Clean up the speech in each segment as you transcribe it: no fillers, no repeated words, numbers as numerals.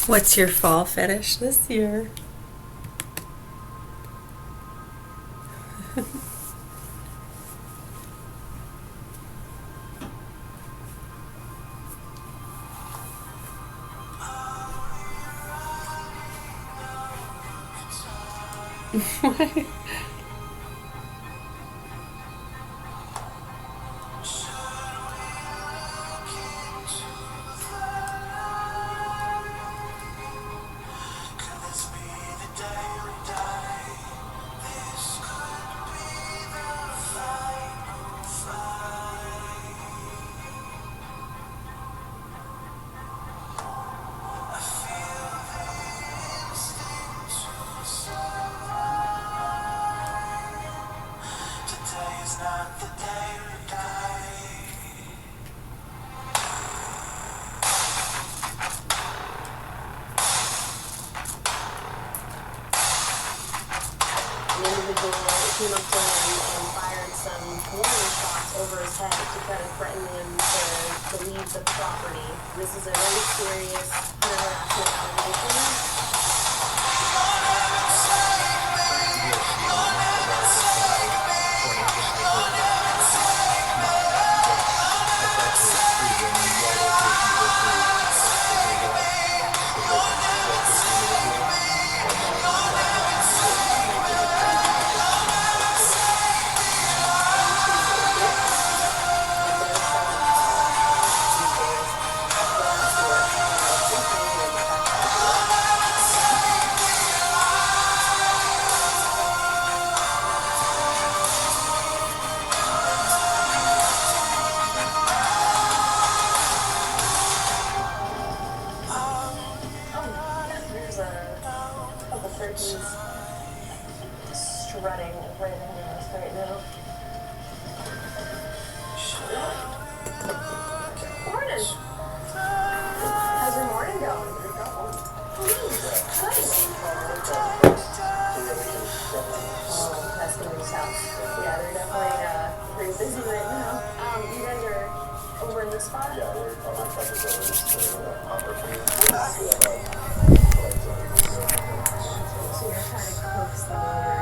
What's your fall fetish this year? Came up to him and fired some warning shots over his head to try to threaten him to leave the property. This is a very serious harassment allegation. He's strutting right into us right now. Morning. How's your morning going? Oh, that's gonna be tough. Yeah, they're definitely pretty busy right now. You guys are over in this spot? Yeah, we're my truck is over this So you're trying to coax the motor.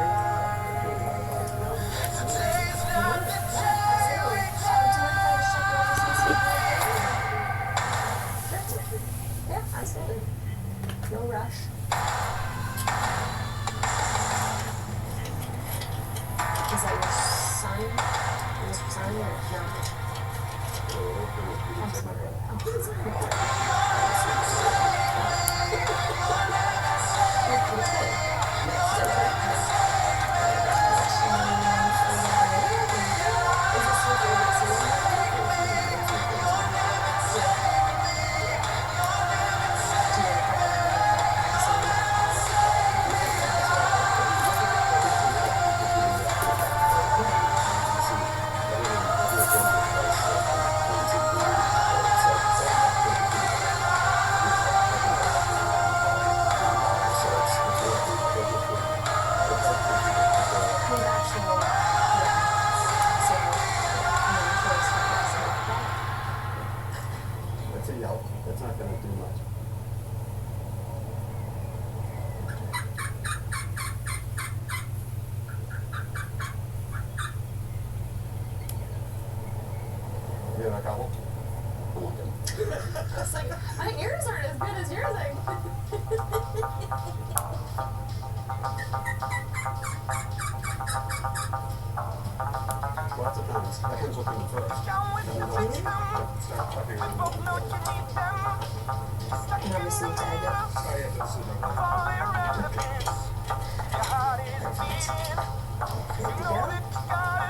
Yeah, absolutely. No rush. Is that your son? Your son or no? I'm sorry. That's not going to do much. You have a couple? I'm looking. It's like, my ears aren't as good as yours. Lots of times. That one's looking first. Start checking on And obviously tag it. Oh, yeah, that's it. Good to go.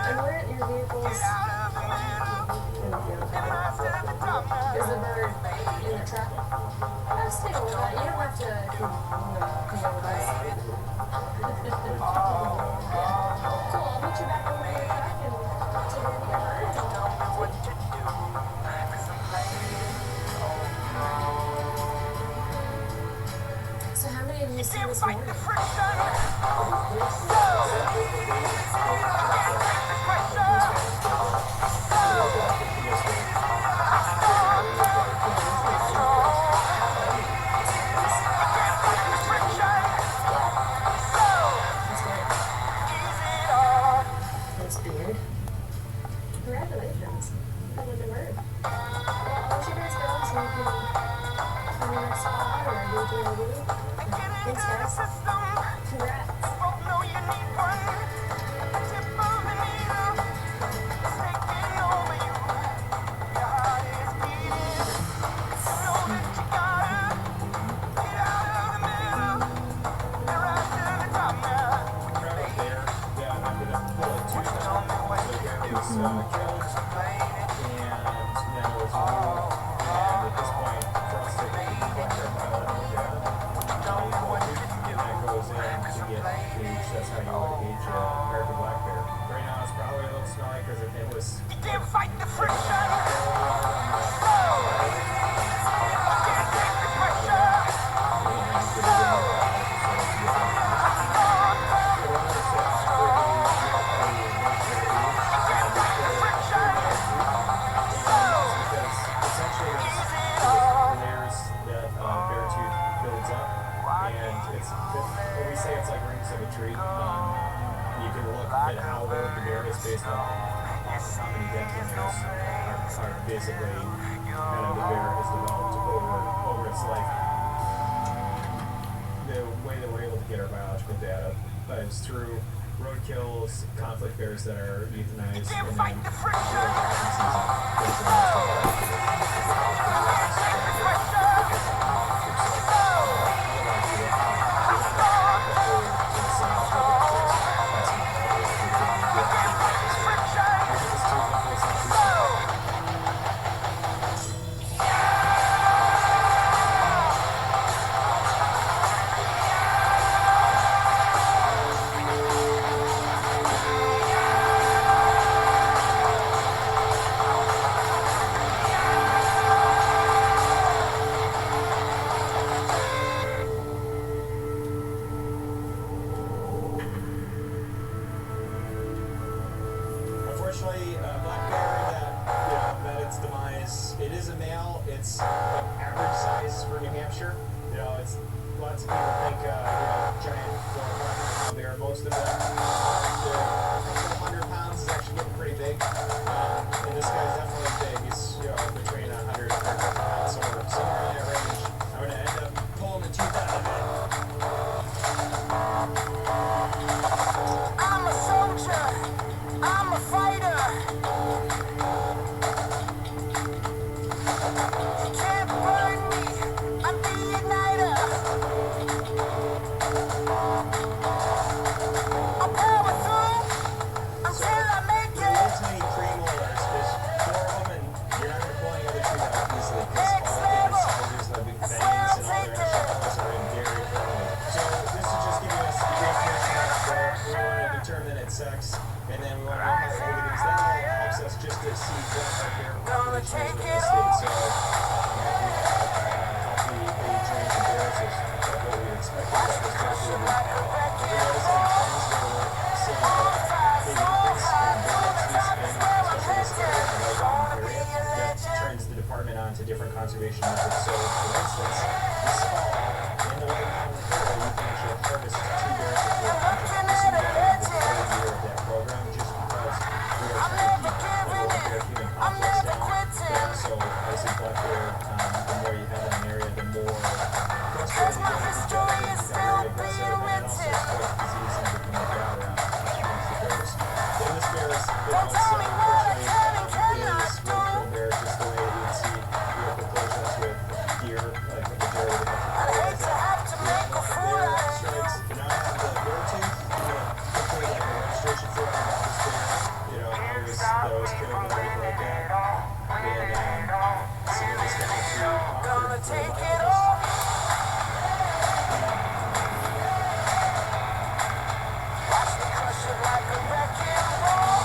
And where are your vehicles? Is the bird in the truck? I'll just take a look at it. You don't have to come over by it. Cool, I'll meet you back over to your truck and take a look at her. So how many have you seen this morning? Thanks, guys. Congrats. That's how you would age American black bear. Right now it's probably a little smelly because it was. You can't fight the friction. We say it's like rings of a tree. You can look at how old the bear is based on how many dentin hairs are basically kind of the bear has developed over its life. The way that we're able to get our biological data is through roadkills, conflict bears that are euthanized, and then unfortunately, black bear that met its demise. It is a male. It's like average size for New Hampshire. It's lots of people think giant 400-pound bear. Most of them, they're 100 pounds is actually getting pretty big. And this guy's definitely big. He's between 100 and 150 pounds, somewhere in that range. I'm gonna end up pulling the tooth out of it. I'm a soldier. I'm a fighter. You can't burn me. I'm the igniter. I'll power through until I make The little it. tiny premolars, there's 4 of them, and you're not gonna pull any other tooth out easily because all the incisors, the big fangs, and all their extra claws are in very firmly. So this is just giving us the information that we want to determine its sex. And then we want to know how old it is. That helps us just to see what our bear population is in the state. So healthy age range of bears is what we expect at this point. If we notice any trends where we're seeing a big increase in bear species, especially this area, the White Mountain area, that turns the department on to different conservation methods. So for instance, this fall in the White Mountain area, you can actually harvest 2 bears with your hunter. This will be the 3rd year of that program, just because we are trying to keep the human conflicts down. But also, obviously, black bear, the more you have in an area, the more frustrated they get with each other, they become very aggressive, and it also spreads disease and become like that amongst the bears. So this bear is unfortunately, is roadkill bear, just the way you would see vehicle collisions with deer, like the majority of the bear strikes. If you not have the bear tooth, hopefully like a registration form about this bear, that was killed and everything like that. And some of this down to Gonna take it all. Watch me crush it like a wrecking ball.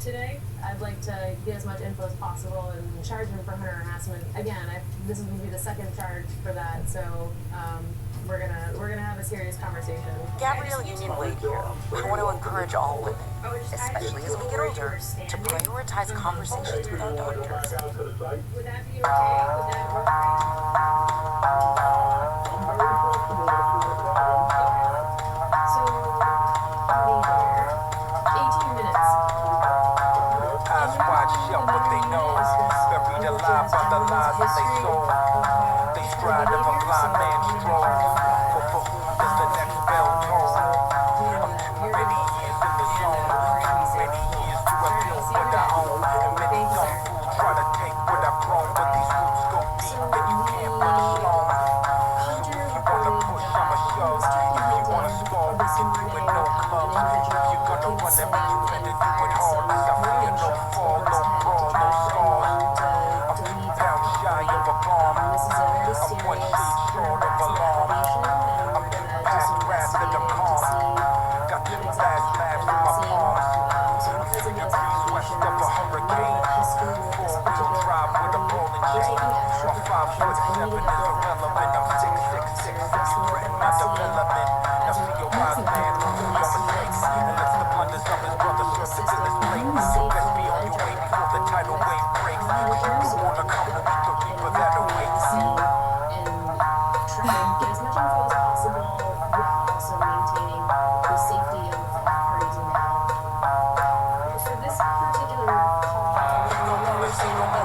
today. I'd like to get as much info as possible and charge him for hunter harassment. Again, this is going to be the second charge for that, so we're gonna have a serious conversation. Gabrielle Union Wade here. I want to encourage all women, especially as we get older, to prioritize conversations with our doctors. Would that be okay? Would that work So, I'll be here. 18 minutes. Eyes wide shut, but they know. Buried alive by the lies that they sold. They stride up a blind man's stroll. For whom does the next bell toll? I'm too many years in the zone. Too many years to have built what I own. And many young fools try to take what I've grown. But these roots go deep and you can't run alone. If you wanna push, I'ma shove. If you wanna score, we can do it no clubs. If you're gonna run at me, you better do it hard. Cause I fear no fall, no brawl, no scars. I'm 2 pounds shy of a bomb. I'm 1 shade short of alarm. I'm 2 past wrath and I'm calm. Got 2 fast laughs in my palms. 3 degrees west of a hurricane. 4-wheel drive with a rolling chain. My 5'7" is irrelevant. I'm 6'6", you threaten my development. Now see a wise man from the mistakes. And lets the blunders of his brother surface in his plate. Best be on your way before the tidal wave breaks. You wanna come to meet the reaper that awaits. And try and get as much info as possible while also maintaining the safety of parties involved. For this particular call, we're just going to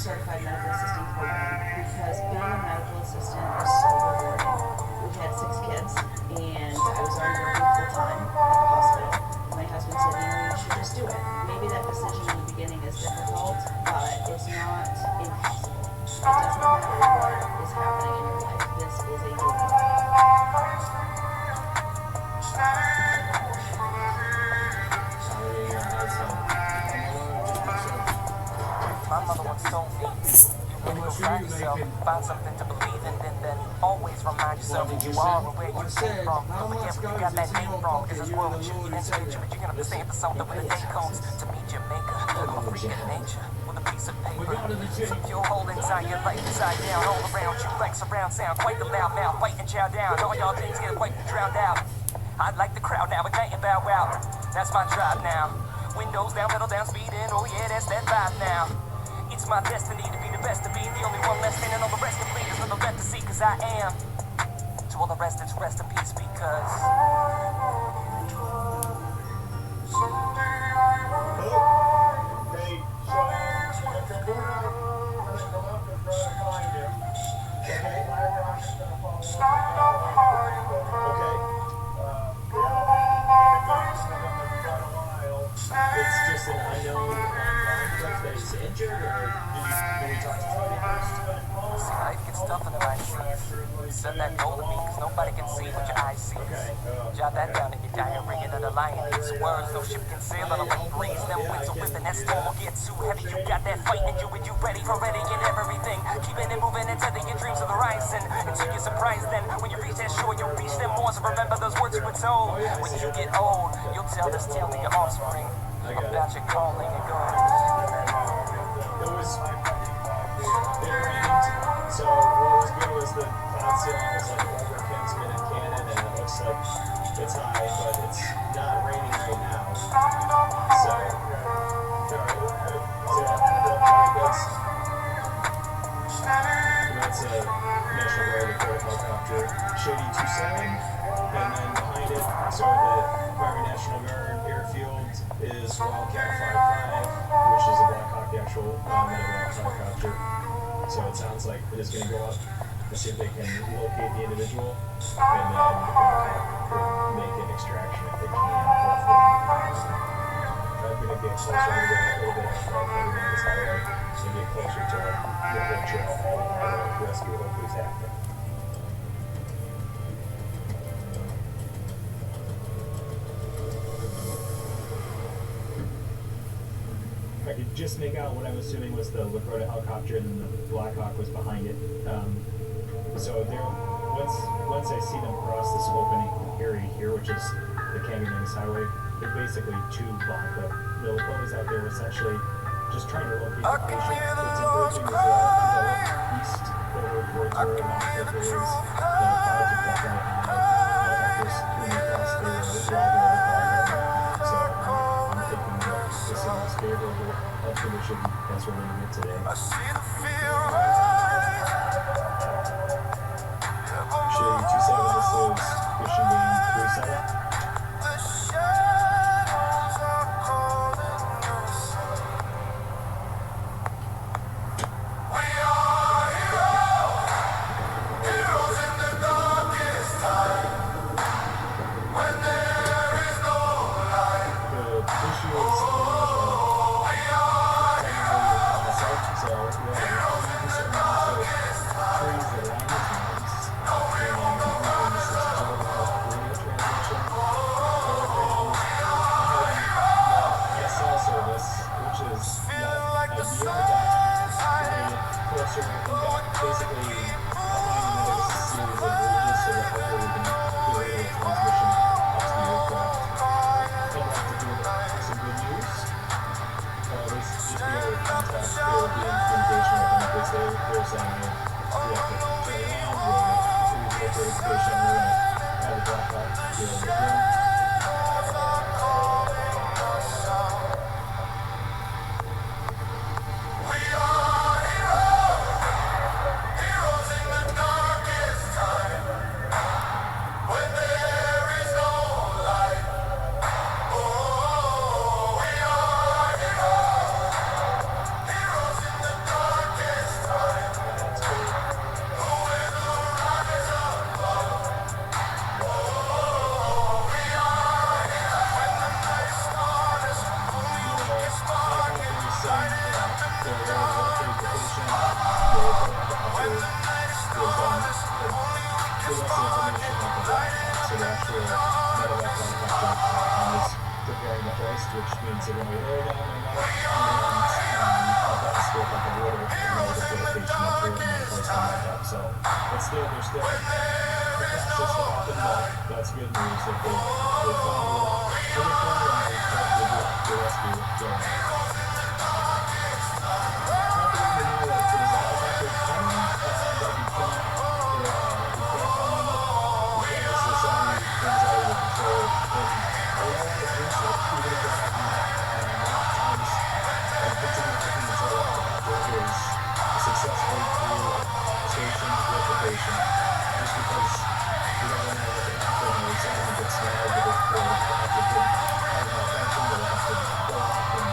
certified medical assistant program because being a medical assistant is so rewarding. We had 6 kids and I was already working full time at the hospital. My husband said, you should just do it. Maybe that decision in the beginning is difficult, but it's not impossible. It doesn't matter what is happening in your life. This is a doable. My mother once told me, you And you'll find yourself, find something to believe in, then always remind yourself who you are and where you came from. Don't forget where you got that name from, because this world will shoot you into nature, but you're gonna have to stand for something when the day comes to meet your maker. A freak of nature with a piece of paper. Some pure hole inside your life, inside down, all around you like surround sound. Quite the loud mouth, fight and chow down. All y'all things get wiped and drowned out. I like the crowd now, ignite and bow out. That's my drive now. Windows down, pedal down, speed in. Oh yeah, that's that vibe now. It's my destiny to be the best, to be the only one left standing. All the rest complete. There's nothing left to see, cause I am. To all the rest, it's rest in peace, because It's just an unknown that he's injured, or did we talk to Tony first? see, life gets tougher than I see. Set that goal to me, cause nobody can see what your eyes see. Jot that down in your diary and underline these words. No ship can sail on a rain breeze. Them winds are whipping, that storm will get too heavy. You got that fight in you, and you ready for ready in everything. Keeping it moving and tether your dreams to the horizon. Until you're surprised then, when you reach that shore, you'll reach them more. So remember those words you were told. When you get old, you'll tell this tale to your offspring about your calling and going. It was, it rained, so what was good was the cloud ceiling was like over Kingsman and Cannon, and it looks like it's high, but it's not raining right now. So, alright. So that's a National Guard Dakota helicopter, Shady 27, and then behind it, so the Army National Guard airfield is Wildcat 55, which is a Black Hawk, the actual medevac helicopter. So it sounds like it is going to go up to see if they can locate the individual, and then the Black Hawk could make an extraction if they can. Hopefully. I'm going to get closer to a little bit after everything is highway, and get closer to the whole trail and rescue hopefully is happening. I could just make out what I'm assuming was the Lakota helicopter, and then the Black Hawk was behind it. So there, once I see them cross this open area here, which is the Kangamangas Highway, they're basically two block. The Lakotas out there essentially just trying to locate the patient. What's encouraging is that if you look east over towards where the mountain is, the clouds are definitely high. Helicopters coming across the road, so I'm thinking that this is favorable condition as we're living it today. Shady 27, this is Christian Game 37. Which means they're going to lower down their metal and up that slope like a water in order to put a patient that's good news that they found everything and they tried to get the rescue going. Hopefully we know that there's a helicopter coming, but we can't find them because there's so many things out of your control. And I don't want to jinx it, even if it happened enough times. I continue working until the helicopter is successfully through stationed with the patient. Just because we don't know what can happen or someone gets snagged or the doctor could have a malfunction, they'll have to go off and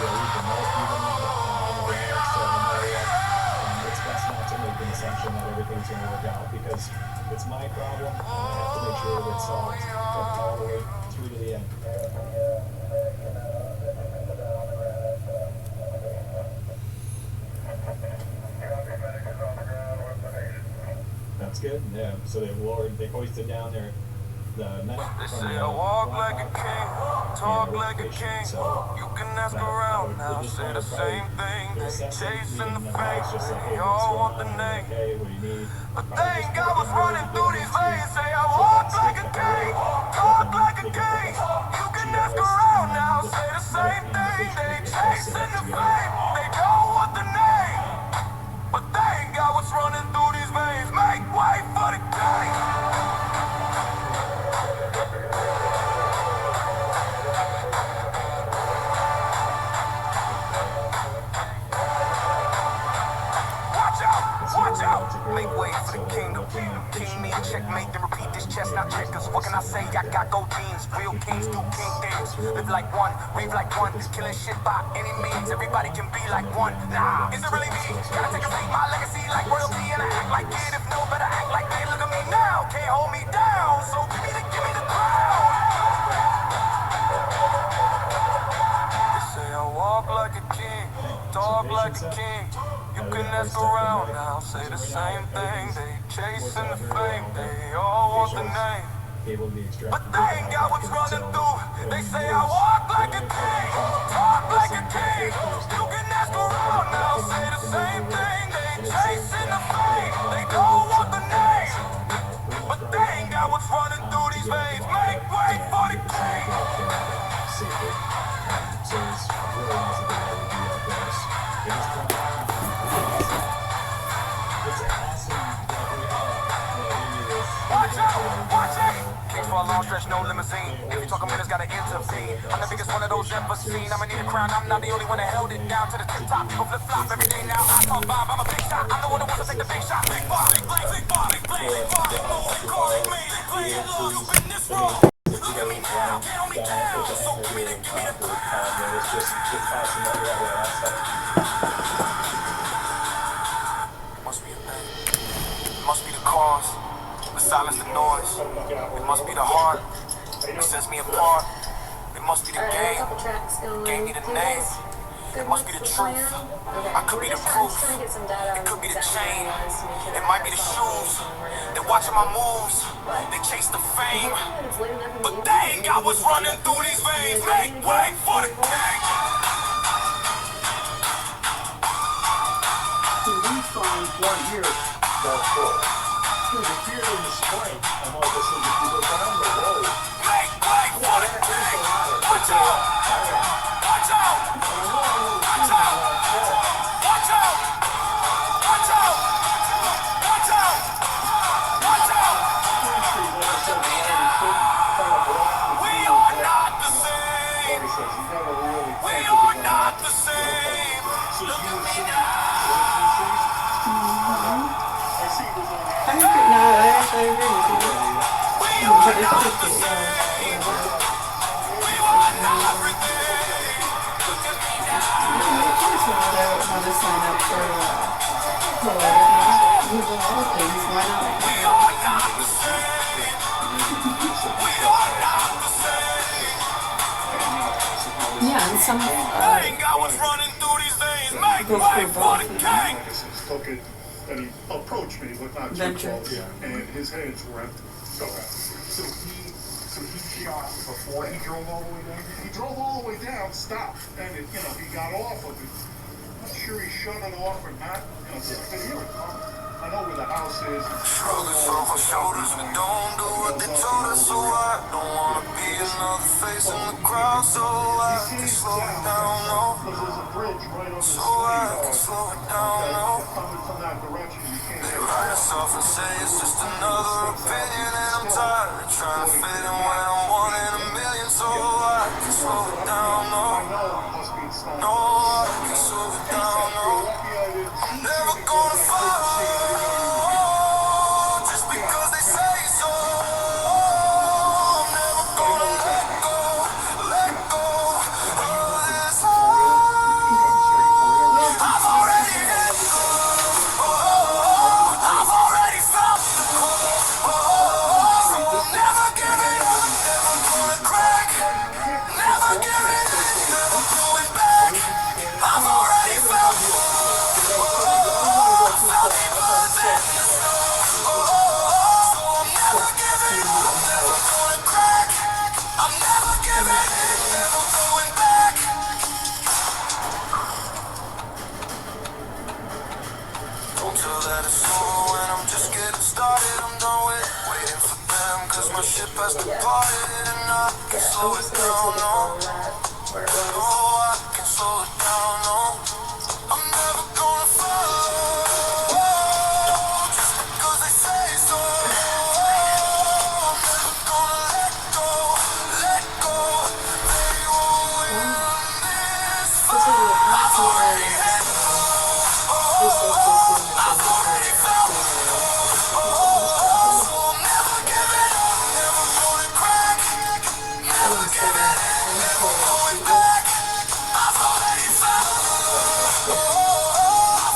leave the milk even on the ground. So no matter what, it's best not to make an assumption that everything's going to work out because it's my problem and I have to make sure that it's solved all the way through to the end. That's good. Yeah. So they hoisted down the medic from the walk like a king, talk like a king. You can ask around now, say the same thing. They chasing the fame, they all want the name. Okay, what do you need? But thank God was running through these veins. Say I walk like a king, talk like a king. You can ask around now, say the same thing. They chasing the fame, they don't want the name. But thank God was running through these veins. Make way for the king. Watch out, make way for the kingdom. King me and checkmate, then repeat this chestnut checkers. What can I say? I got gold jeans, real kings do king things. Live like one, breathe like one, killing shit by any means. Everybody can be like one. Nah, is it really me? Gotta take a seat, my legacy like royalty, and I act like it. If no, better act like it. Look at me now, can't hold me down. So give me the crown. They say I walk like a king, talk like a king. You can ask around now, say the same thing. They chasing the fame, they all want the name. But they ain't got what's running through. They say I walk like a king, talk like a king. You can ask around now, say the same thing. They chasing the fame, they don't want the name. But they ain't got what's running through these veins. Make way for the king. So it's really nice that they had to do that for us. It is fun. It's awesome that we have Watch out! Kings for a long stretch, no limousine. If you talk a minute's gotta intervene. I'm the biggest one of those ever seen. I'ma need a crown, I'm not the only one that held it down to the tip top. People flip flop every day now. I call Bob, I'm a big shot. I'm the one that wants to take the big shot. Big ball, big play, big ball, big play, big ball, big ball, big ball, big play, big play, big ball, you been this wrong. Look at me now, can't hold me down. So give me the crown. It's awesome that we have that aspect. Must be a thing. It must be the cause. The silence, the noise. It must be the heart. It sets me apart. It must be the game. Gave me the name. It must be the truth. I could be the proof. It could be the chain. It might be the shoes. They're watching my moves. They chase the fame. But they ain't got what's running through these veins. Make way for the king. We find one here that's full. It appeared in the spring. I'm like, this is if you go down the road. Make way for the king. Watch out! Watch out! Watch out! Watch out! Watch out! Watch out! Watch out! We are not the same. We are not the same. Look at me now. I actually agree with you. We are not the same. We want everything. Look at me now. Of course not. I would want to sign up for Google all things. Why not? We are not the same. We are not the same. Yeah, and some I ain't got what's running through these veins. Make go way for for the both. king. Okay, and he approached me, but not too Venture. close, and his hands were empty. So he shot before he drove all the way down? He drove all the way down, stopped, and he got off of it. I'm not sure he shut it off or not. I could hear it. I I know where the house is. Shrugging off our shoulders, we don't do what they told us. So I don't wanna be another face in the crowd. So I can slow it down, no. Because there's a bridge right on the So street. I can slow it down, no. Coming from that direction, you can't They get write us off and say it's just another opinion. And I'm tired of trying to fit in when I'm one in a million. So I can slow it down, no. I know it must be inside. No, I can slow it down, no. I'm never gonna fall just because they say so. I'm never gonna let go of this heart. I've already let go. I've already felt the cold. So I'm never giving up, never gonna crack, never giving in, never going back. I've already felt the felt deeper than the snow. So I'm never giving up, never gonna crack. I'm never giving in, never going back. Don't tell that it's over when I'm just getting started. I'm done with waiting for them, cause my ship has departed. And I can slow it down, no. No, I can slow it down, no. I'm never gonna fall just because they say so. I'm never gonna let go. They won't win this fight. I've already had, I've already felt, so I'm never giving up, never gonna crack, never giving in, never going back. I've already felt,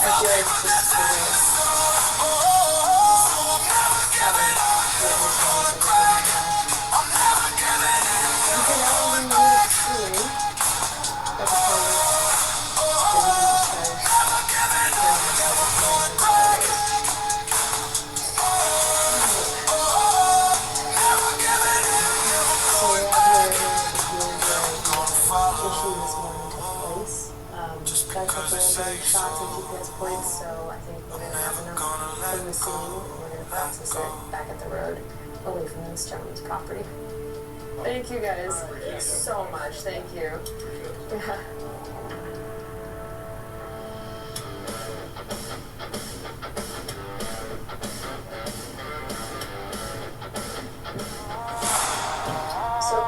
felt deeper than the snow. So I'm never giving up, never gonna crack. I'm never giving in, never going back. Never giving up, never gonna crack. Never giving in, never going back. Gonna follow. Just because they say so. Shots and GPS points, so I think we're gonna have enough from the scene, and we're gonna process it back at the road, away from this gentleman's property. Thank you guys so much. Thank you. Yeah. So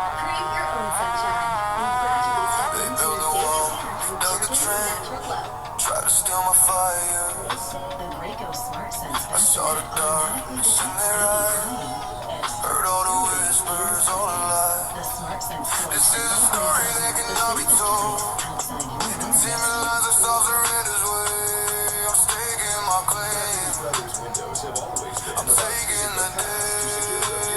Create your own sunshine and gradually step They into build a a wall, daily dug a pattern of trench, natural glow. try to steal my fire. The Graco Smart Sense I saw the darkness in their eyes, heard all the whispers, all the lies. The Smart Sense This is a story that cannot be told. outside your window. Timid lines of self surrender's way. I'm staking my claim. I'm taking the day.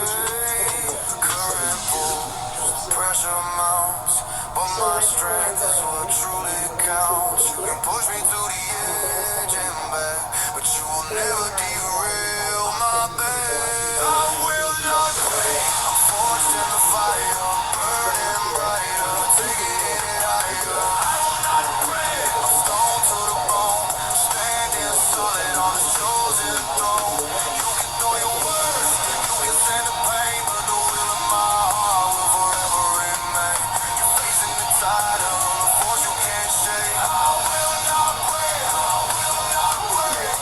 Current pulls, pressure mounts, but my strength is what truly counts. You can push me to the edge and back, but you will never derail my bed. I will not break. I'm forged in the fire, burning brighter, taking it higher. I will not break. I'm stoned to the bone, standing solid on the chosen throne. You can throw your words, you can send the pain, but the will of my heart will forever remain. You're facing the tide of the force you can't shake. I will not break. I will not break.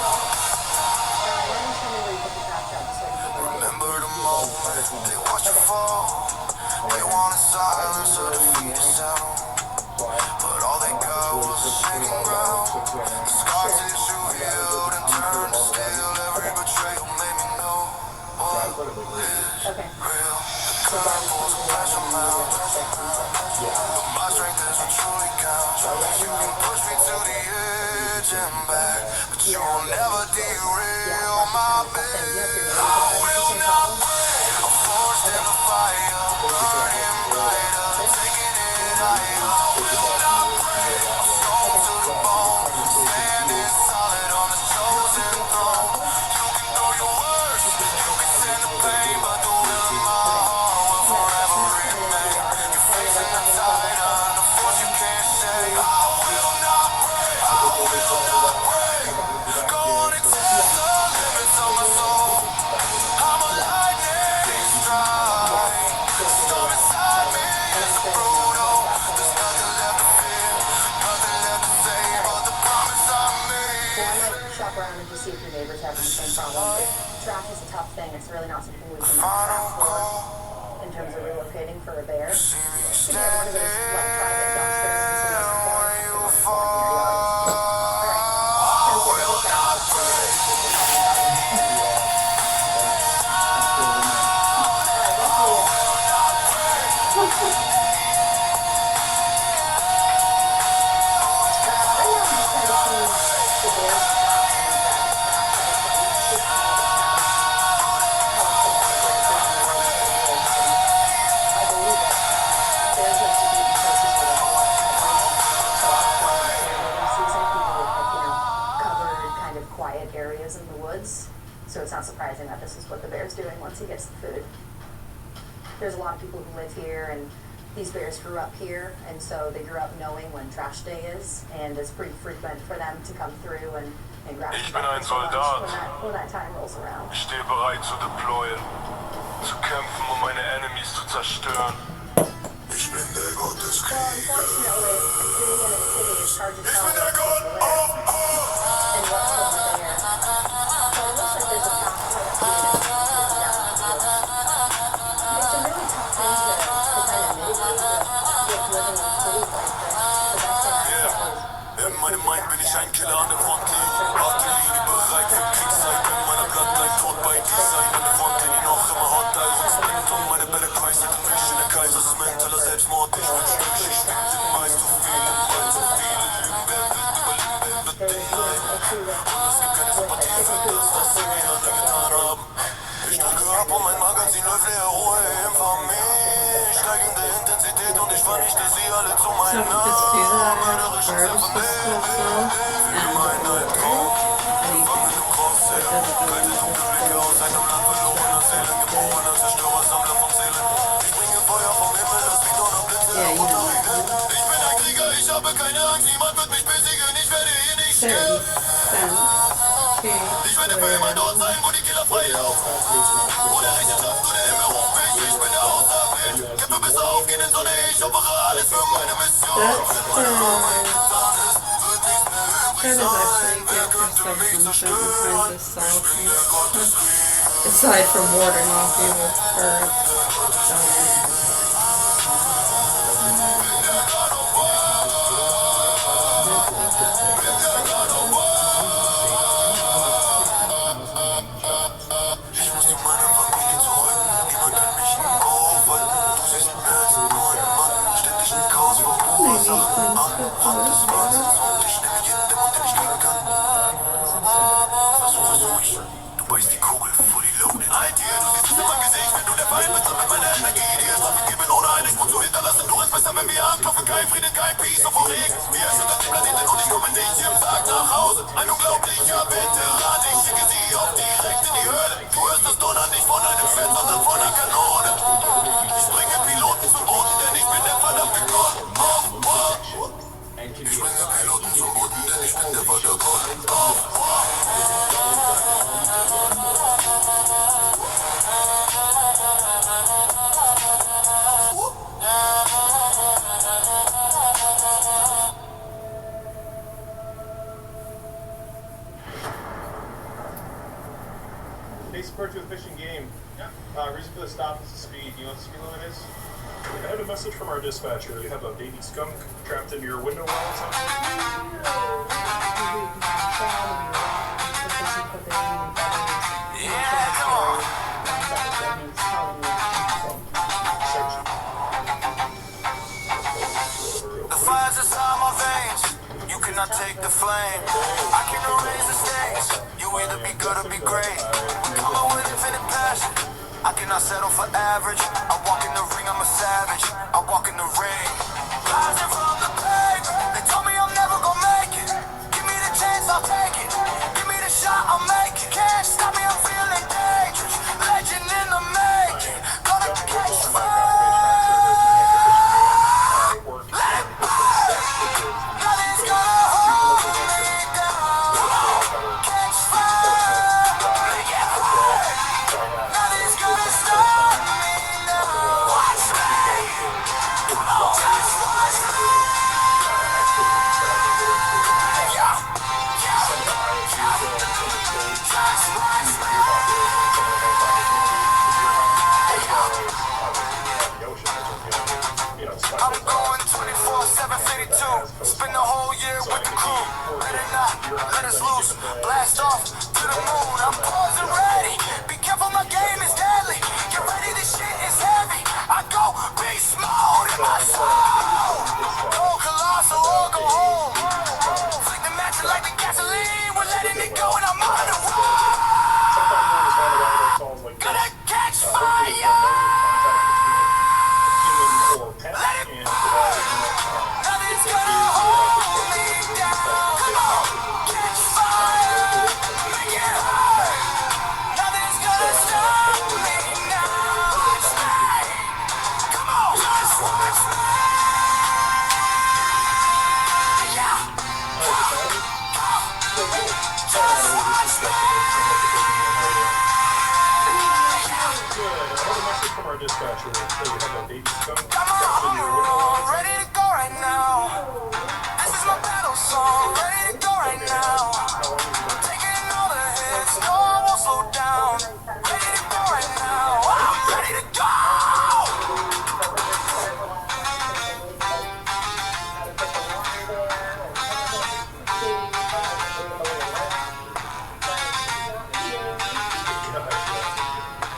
Remember the moment they watch you fall. They wanted silence or defeat the sound, but all they got was a shaking ground. The scar tissue healed and turned to steel. Every betrayal made me know what is real. The curveballs will lash them out, but my strength is what truly counts. You can push me to the edge and back, but you will never derail my bed. I will not break. I'm forged in the fire, burning brighter, taking it higher. I will not break. I'm stoned to the bone, standing solid on the chosen throne. You can throw your words, you can send the pain, but the will of my heart will forever remain. You're facing the tide of the force you can't shake. I will not break. I will not break. So I might shop around and just see if your neighbors having the same problem. Trash is a tough thing. It's really not something we can ask for in terms of relocating for a bear. You can have one of those like private dumpsters and some nice corn in your yard. Alright. Sounds good. I'll look back. Areas in the woods, so it's not surprising that this is what the bear's doing once he gets the food. There's a lot of people who live here, and these bears grew up here, and so they grew up knowing when trash day is, and it's pretty frequent for them to come through and grab Ich bin ein Soldat. when that time rolls around. Ich stehe bereit zu deployen, zu kämpfen, um meine Enemies zu zerstören. Ich bin der Gott des Well, unfortunately, being in a city is hard to tell bin der what's Gott! the bear and what's from the bear. So it looks like there's a path to it being down the field. It's a really tough thing to kind of mitigate with living in cities like this. The best thing I can do is In meinem Mind bin ich ein Killer an der Frontlinie. Auf der Linie bereit für Kriegszeit. In meiner Bloodline tot bei Design. An der Frontlinie noch immer hot, da ist Split. Und meine Better Price hat mich in der Kaisers mentaler Selbstmord. Ich bin stücklich, ich bin den meist zu viel. Und weil zu viele lügen, wer wird überleben, wer wird den leiden. Und es gibt keine Sympathie für das, was sie mir alle getan haben. Ich drücke ab und mein Magazin läuft leer, rohe Infamie. Steigende Intensität und ich vernichte sie alle zu So meinen we just do that Namen. at first, this also, and yeah, you know, Ich bin ein Krieger, ich habe keine Angst, niemand wird mich besiegen, ich werde hier nicht certain sterben. sense Ich werde für immer dort sein, wo die Killer frei laufen. Wo der Rechenschaft oder Himmel ruft mich, ich bin der Auserwählte. Kämpfe bis zur aufgehenden Sonne, ich opfere alles für meine Mission. that is actually good for some kind of south, aside from warding off evil spirits. Ich muss zu meiner Familie zurück, niemand kann mich aufhalten. Du siehst mehr als nur ein Mann, ständig ein Chaos verursachen. Anhand des Wahnsinns und ich nehme jeden Dämon, den ich kriegen kann. Versuche ruhig, du beißt die Kugel fully loaded. Halt dir, du siehst es in meinem Gesicht, wenn du der Feind bist, mit meiner Energie dir Strafe geben, ohne eine Spur zu hinterlassen. Du ist besser, wenn wir anklopfen, kein Frieden, kein Peace, auf Regen. Wir erschüttern den Planeten und ich komme nicht im Tag nach Hause. Ein unglaublicher Veteran, ich schicke sie auf direkt in die Höhle. Du hörst das Donnern nicht von einem Pferd, sondern von einer Kanone. Ich bringe Piloten zum Boden, denn ich bin der verdammte Gott. Ich bringe Piloten zum Boden, denn ich bin der verdammte Gott. They support you with fishing game. Yeah. Reason for the stop is the speed. You know what the speed limit is? I had a message from our dispatcher. You have a baby skunk trapped in your window well or something? The fire's inside my veins. You cannot take the flame. I can erase the stakes. You either be good or be great. Coming with infinite passion. I cannot settle for average. I walk in the ring, I'm a savage. I walk in the ring. Rising from the pain. They told me I'm never gonna make it. Give me the chance, I'll take it. Give me the shot, I'll make it. Can't stop me, I'm feeling dangerous. Legend in the making. Gonna catch fire. Nothing's gonna hold me down. Catch fire. Nothing's gonna stop me now. Watch me. Just watch me. Let us loose, blast off to the moon. I'm poised and ready. Be careful, my game is deadly. Get ready, this shit is heavy. I go beast mode in my soul. Go colossal or go home. Flick the match like the gasoline. We're letting it go and I'm on the road. Gonna catch fire. Let it burn. Nothing's gonna hold me down. Come on, catch fire. Make it hurt. Nothing's gonna stop me now. Watch me. Come on, just watch me. Yeah. Just watch me. From our dispatcher, so you have a baby skunk. Come on, ready to go right now. This is my battle song, ready to go right now. Taking all the hits, no, I won't slow down. Ready to go right now, I'm ready to go.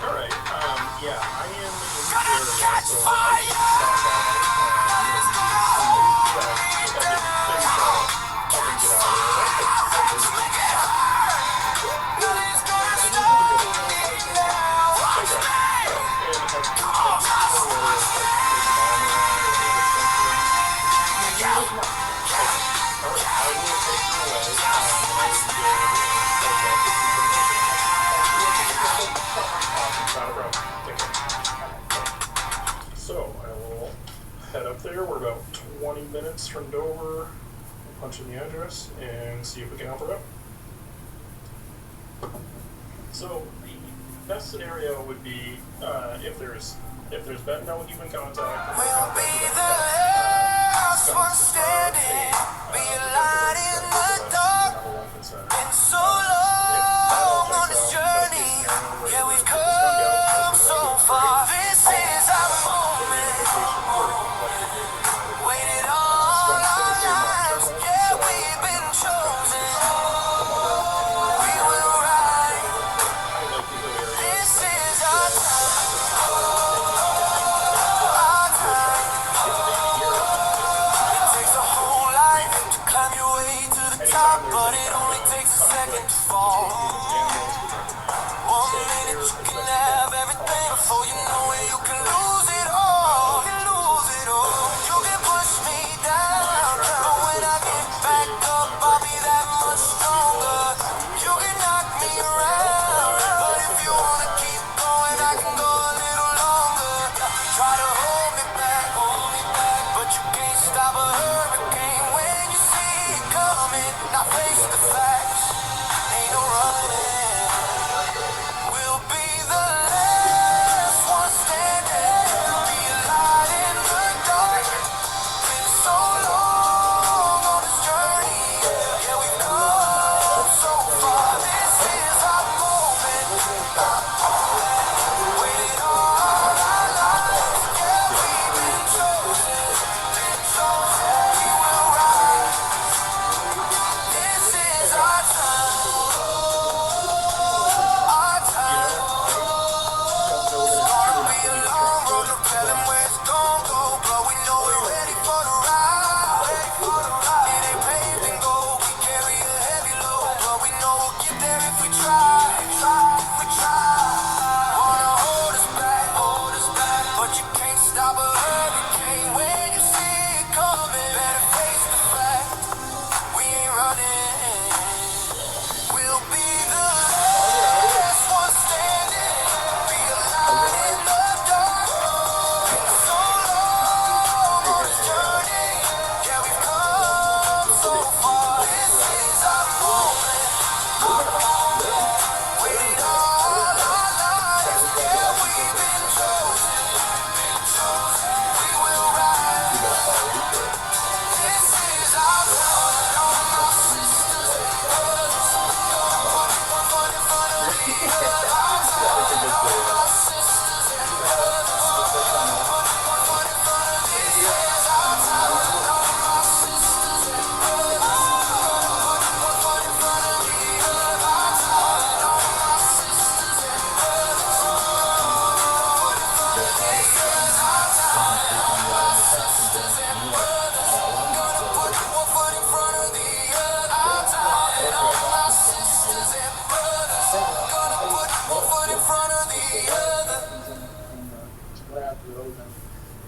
Alright, yeah, I am in the Gonna area, catch so fire. Nothing's gonna hold me down. Catch fire, make it hurt. Nothing's gonna stop me now. Watch me. Come on, just watch me. So I will head up there. We're about 20 minutes from Dover. We'll punch in the address and see if we can help her out. So the best scenario would be if there's been no human contact. We'll be the last one standing. Be a light in the dark. Been so long on this journey. Yeah, we've come so far. This is our moment. Waited all our lives. Yeah, we've been chosen. We will ride. This is our time. Our time. It takes a whole life to climb your way to the top, but it only takes a second to fall. 1 minute you can have everything, before you know it you can lose it all. You lose it all. You can push me down, but when I get back up, I'll be that much stronger. You can knock me around, but if you wanna keep going, I can go a little longer. Try to hold me back, but you can't stop a hurricane when you see it coming. Now face the facts, ain't no running. We'll be the last one standing. Be a light in the dark. Been so long on this journey. Yeah, we've come so far. This is our moment. Waited all our lives. Yeah, we've been chosen. We will rise. This is our time. Our time. It's gonna be a long road, no telling where it's gonna go, but we know we're ready for the ride. It ain't paved in gold, we carry a heavy load, but we know we'll get there if we try. Wanna hold us back, but you can't stop a hurricane when you see it coming. Better face the fact, we ain't running. We'll be the last one standing. Be a light in the dark. Been so long on this journey. Yeah, we've come so far. This is our moment. Waited all our lives. Yeah, we've been chosen. We will rise. This is our time. All my sisters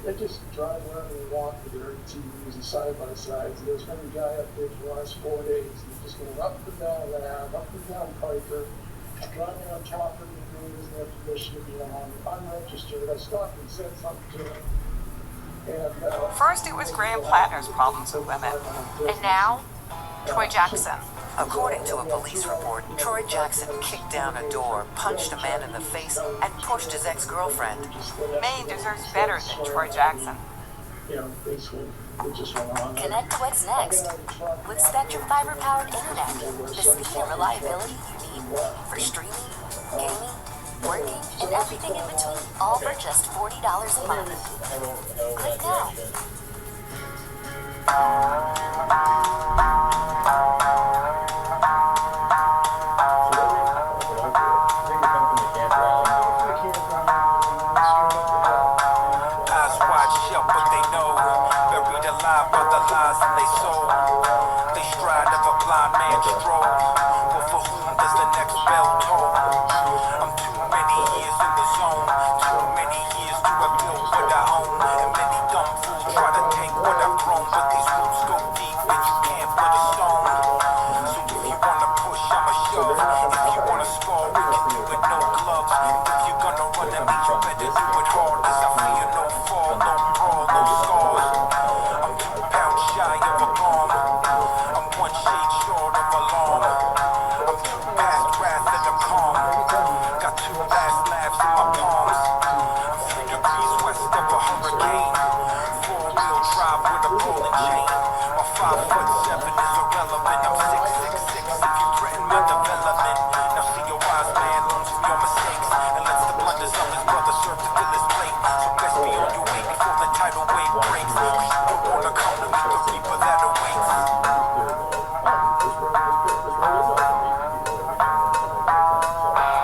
They just drive wherever they want with their TVs and side-by-sides. There's been a guy up there for the last 4 days. He's just going up and down Ave, up and down Piper, driving on top of the road, doesn't have permission to be on, unregistered. I stopped and said something to him. And, First, it was Graham Plattner's problems with women. And now, Troy Jackson. According to a police report, Troy Jackson kicked down a door, punched a man in the face, and pushed his ex-girlfriend. Maine deserves better than Troy Jackson. you know, basically, it just went on. Connect to what's next with Spectrum Fiber-powered internet. The speed and reliability you need for streaming, gaming, working, and everything in between, all for just $40 a month. Click now. Eyes wide shut, but they know. Buried alive by the lies in they soul. They stride of a blind man's stroll. But for whom does the next bell toll? I'm too many years in the zone. Too many years to have built what I own. And many dumb fools try to take what I've grown. But these roots go deep and you can't put a stone. So if you wanna push, I'ma shove. If you wanna score, we can do it no gloves. If you're gonna run at me, you better do it hard. Cause I fear no fall, no brawl, no scars. I'm 2 pounds shy of a bomb. I'm 1 shade short of alarm. I'm too past wrath and I'm calm. Got 2 last laughs in my palms. I'm 3 degrees west of a hurricane. 4-wheel drive with a bowling chain. My 5'7" is irrelevant. I'm 6'6". If you threaten my development, now see a wise man learns from your mistakes and lets the blunders of his brother serve to fill his plate. So best be on your way before the tidal wave breaks. Cause you don't wanna come to meet the reaper that awaits.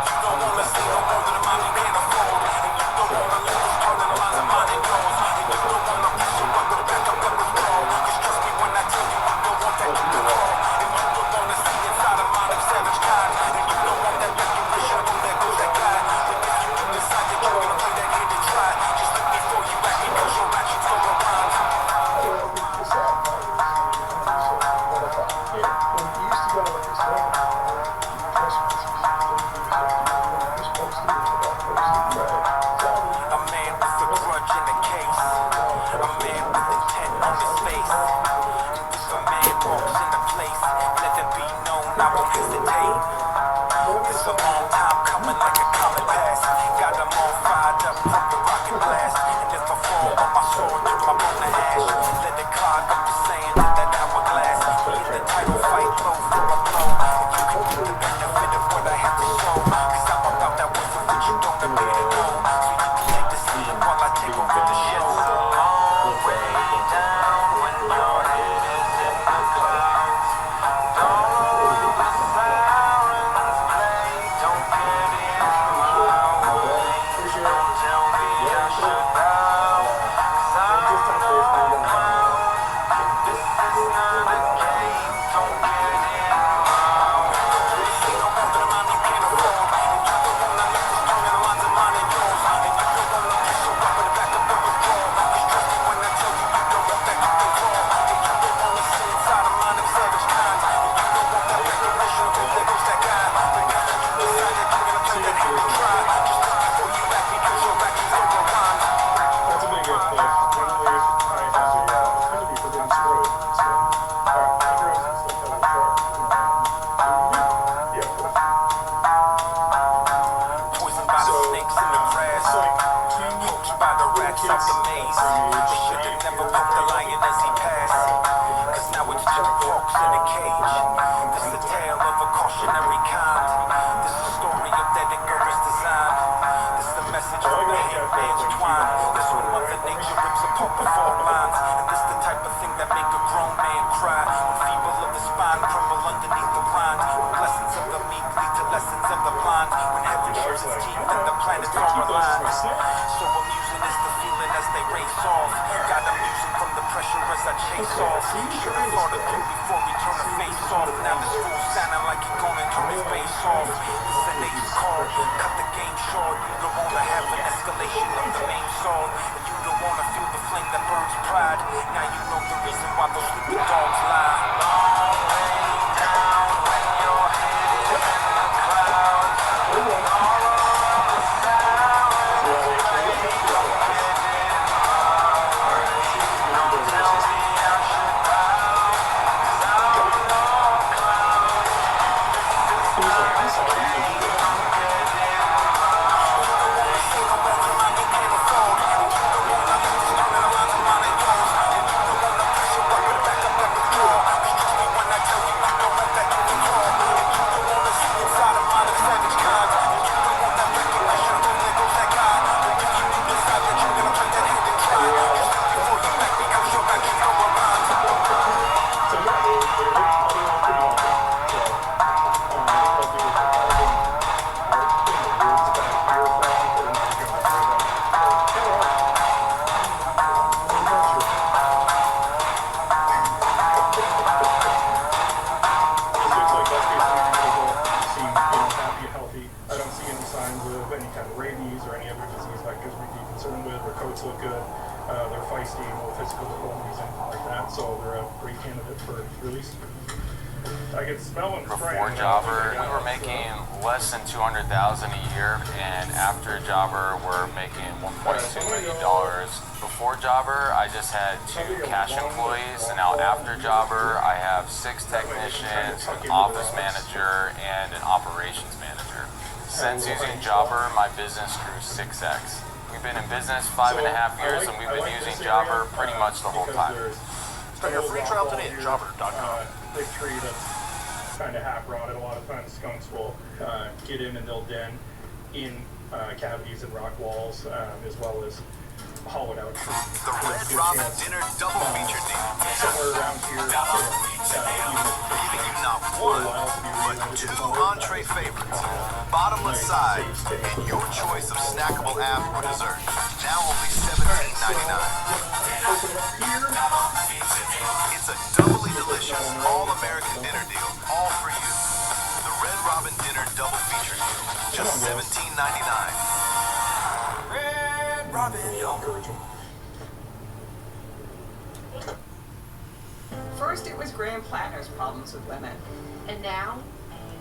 You don't wanna see no more than a mind you can't afford. And you don't wanna let this turn in the lines of mine and yours. And you don't wanna push your weapon back up and withdraw. Cause trust me when I tell you, you don't want that you can fall. And you don't wanna see inside a mind of savage kind. And you don't want that recognition, oh there goes that guy. But if you do decide that you're gonna play that hand and try, just think before you act because your actions go around. A man with a grudge in the case. A man with intent on his face. If a man walks in the place, let it be known I won't hesitate. It's a long time coming like a comet pass. Got them all fired up from the rocket blast. And if I fall on my sword, turn my bone to ash. Let it clog up the sand in that hourglass. Hit the title fight blow for a blow. And you can get the benefit of what I have to show. Cause I'm about that work for which you don't appear to know. So you can take the scene while I take over the show. Long way down when your head is in the clouds. Don't know the sirens play. Don't get in my way. Don't tell me I should bow. Cause I'm no clown. This is not a game. Don't get in my way. See no more than a mind you can't afford. And you don't wanna let this turn in the lines of mine and yours. And you don't wanna push your weapon back up and withdraw. Cause trust me when I tell you, you don't want that you can crawl. And you don't wanna see inside a mind of savage kind. And you don't want that recognition of there goes that guy. But now that you decide that you're gonna play that hand and try, just think before you act because your actions go around. That's a big good thing. Generally, I have a kind of a forbidden sport. So, heroes and stuff that are short. Yeah, of course. Poisoned by the snakes in the grass. Poached by the rats off the maze. They should've never poked the lion as he passed. Cause now it's 2 hawks in a cage. This is a tale of a cautionary kind. This is a story of that Icarus design. This is a message from the hitman's twine. This when Mother Nature rips apart the fault lines. And this the type of thing that make a grown man cry. When feeble of the spine crumble underneath the rind. When blessings of the meek lead to lessons of the blind. When heaven shows its teeth and the planets are aligned. So amusing is the feeling as they race off. Got amusing from the pressure as I chase off. Should've thought of him before he turned the face off. Now this fool sounding like he gonna turn his face off. This an ace call, cut the game short. You don't wanna have an escalation of the main sword. And you don't wanna feel the kids look good. They're feisty, no physical deformities, anything like that. So they're a great candidate for release. I could smell them. Before Jobber, we were making less than $200,000 a year, and after Jobber, we're making $1.2 million. Before Jobber, I just had 2 cash employees, and now after Jobber, I have 6 technicians, an office manager, and an operations manager. Since using Jobber, my business grew 6x. We've been in business 5.5 years, and we've been using Jobber pretty much the whole time. Start your free trial today at jobber.com. Big tree that's kind of half rotted. A lot of times skunks will get in and they'll den in cavities and rock walls, as well as hollowed out trees. The Red Robin Dinner Double Feature Deal. Somewhere around here, Giving you not one, but 2 entree favorites, bottomless sides, and your choice of snackable app or dessert. Now only $17.99. It's a doubly delicious, all-American dinner deal, all for you. The Red Robin Dinner Double Feature Deal, just $17.99. Red Robin. First, it was Graham Plattner's problems with women. And now,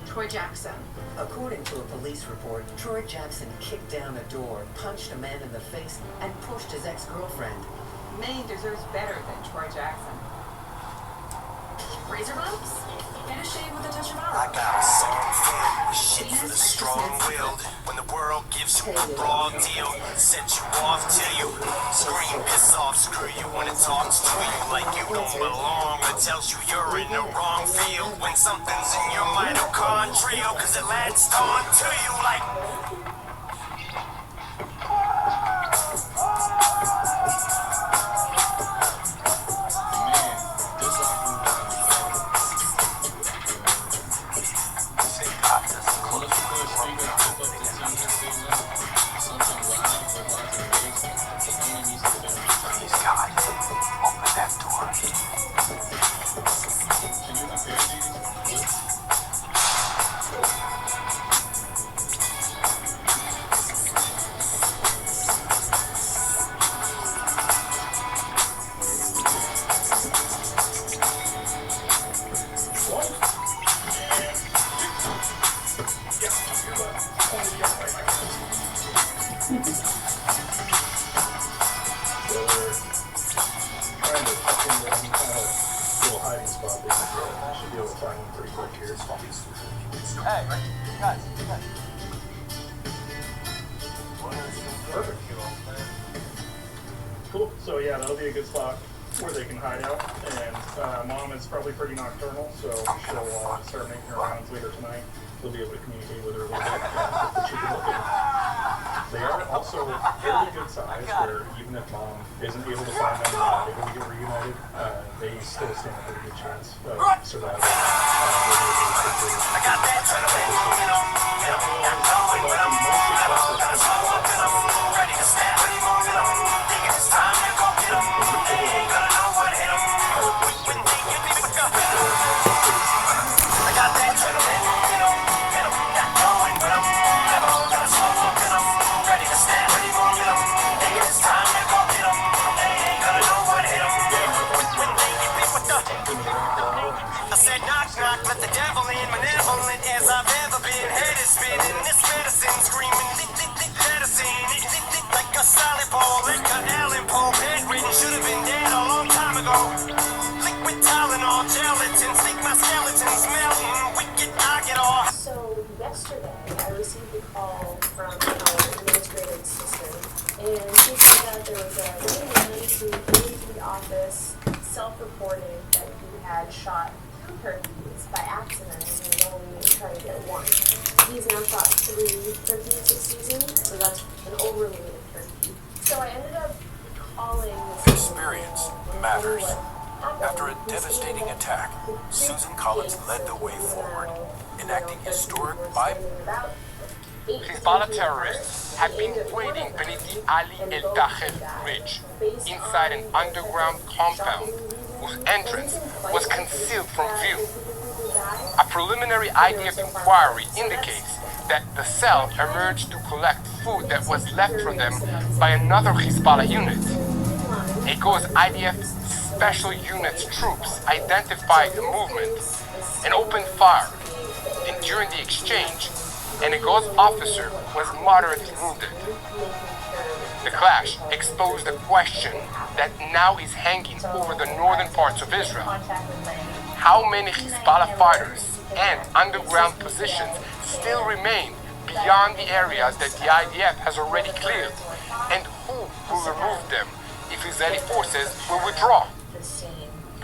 Troy Jackson. According to a police report, Troy Jackson kicked down a door, punched a man in the face, and pushed his ex-girlfriend. Maine deserves better than Troy Jackson. Razor bumps? Get a shave with a touch of I olive. got a song for you, shit for the strong-willed. When the world gives you a raw deal, set you off till you scream, piss off, screw you. When it talks to you like you don't belong, or tells you you're in the wrong field. When something's in your mitochondrial, cause it latched on to you like... Perfect. Cool. So yeah, that'll be a good spot where they can hide out. And Mom is probably pretty nocturnal, so she'll start making her rounds later tonight. We'll be able to communicate with her a little bit if she can look at it. They are also fairly good size, where even if Mom isn't able to find them, not able to get reunited, they still stand a pretty good chance of surviving. I got that ready to snap. Thinking it's time to go get 'em. They ain't gonna know what hit 'em. When they get me with the I got that adrenaline. Hit 'em, not knowing when I'm never gonna smoke in 'em. Ready to snap. Get 'em. Thinking it's time to go get 'em. They ain't gonna know what hit 'em. When they get me with the I said knock knock, let the devil in, malevolent as I've ever been. Head is spinning, this medicine screaming, medicine, like a solid ball, like a Allen pole, bedridden, should have been dead a long time ago. Liquid Tylenol, gelatin, stick my skeletons melting, wicked I get off. So yesterday, I received a call from our administrative assistant, and she said that there was a young man who came to the office self-reported that he had shot 2 turkeys by accident and he was only trying to get 1. He's now shot 3 turkeys this season, so that's an overloaded turkey. So I ended up calling this Experience matters. After a devastating attack, Susan Collins led the way forward, enacting historic Hezbollah terrorists had been waiting beneath the Ali El Tahed Bridge, inside an underground compound whose entrance was concealed from view. A preliminary IDF inquiry indicates that the cell emerged to collect food that was left for them by another Hezbollah unit. Ego's IDF Special Units troops identified the movement and opened fire. And during the exchange, an Ego's officer was moderately wounded. The clash exposed a question that now is hanging over the northern parts of Israel. How many Hezbollah fighters and underground positions still remain beyond the areas that the IDF has already cleared? And who will remove them if Israeli forces will withdraw?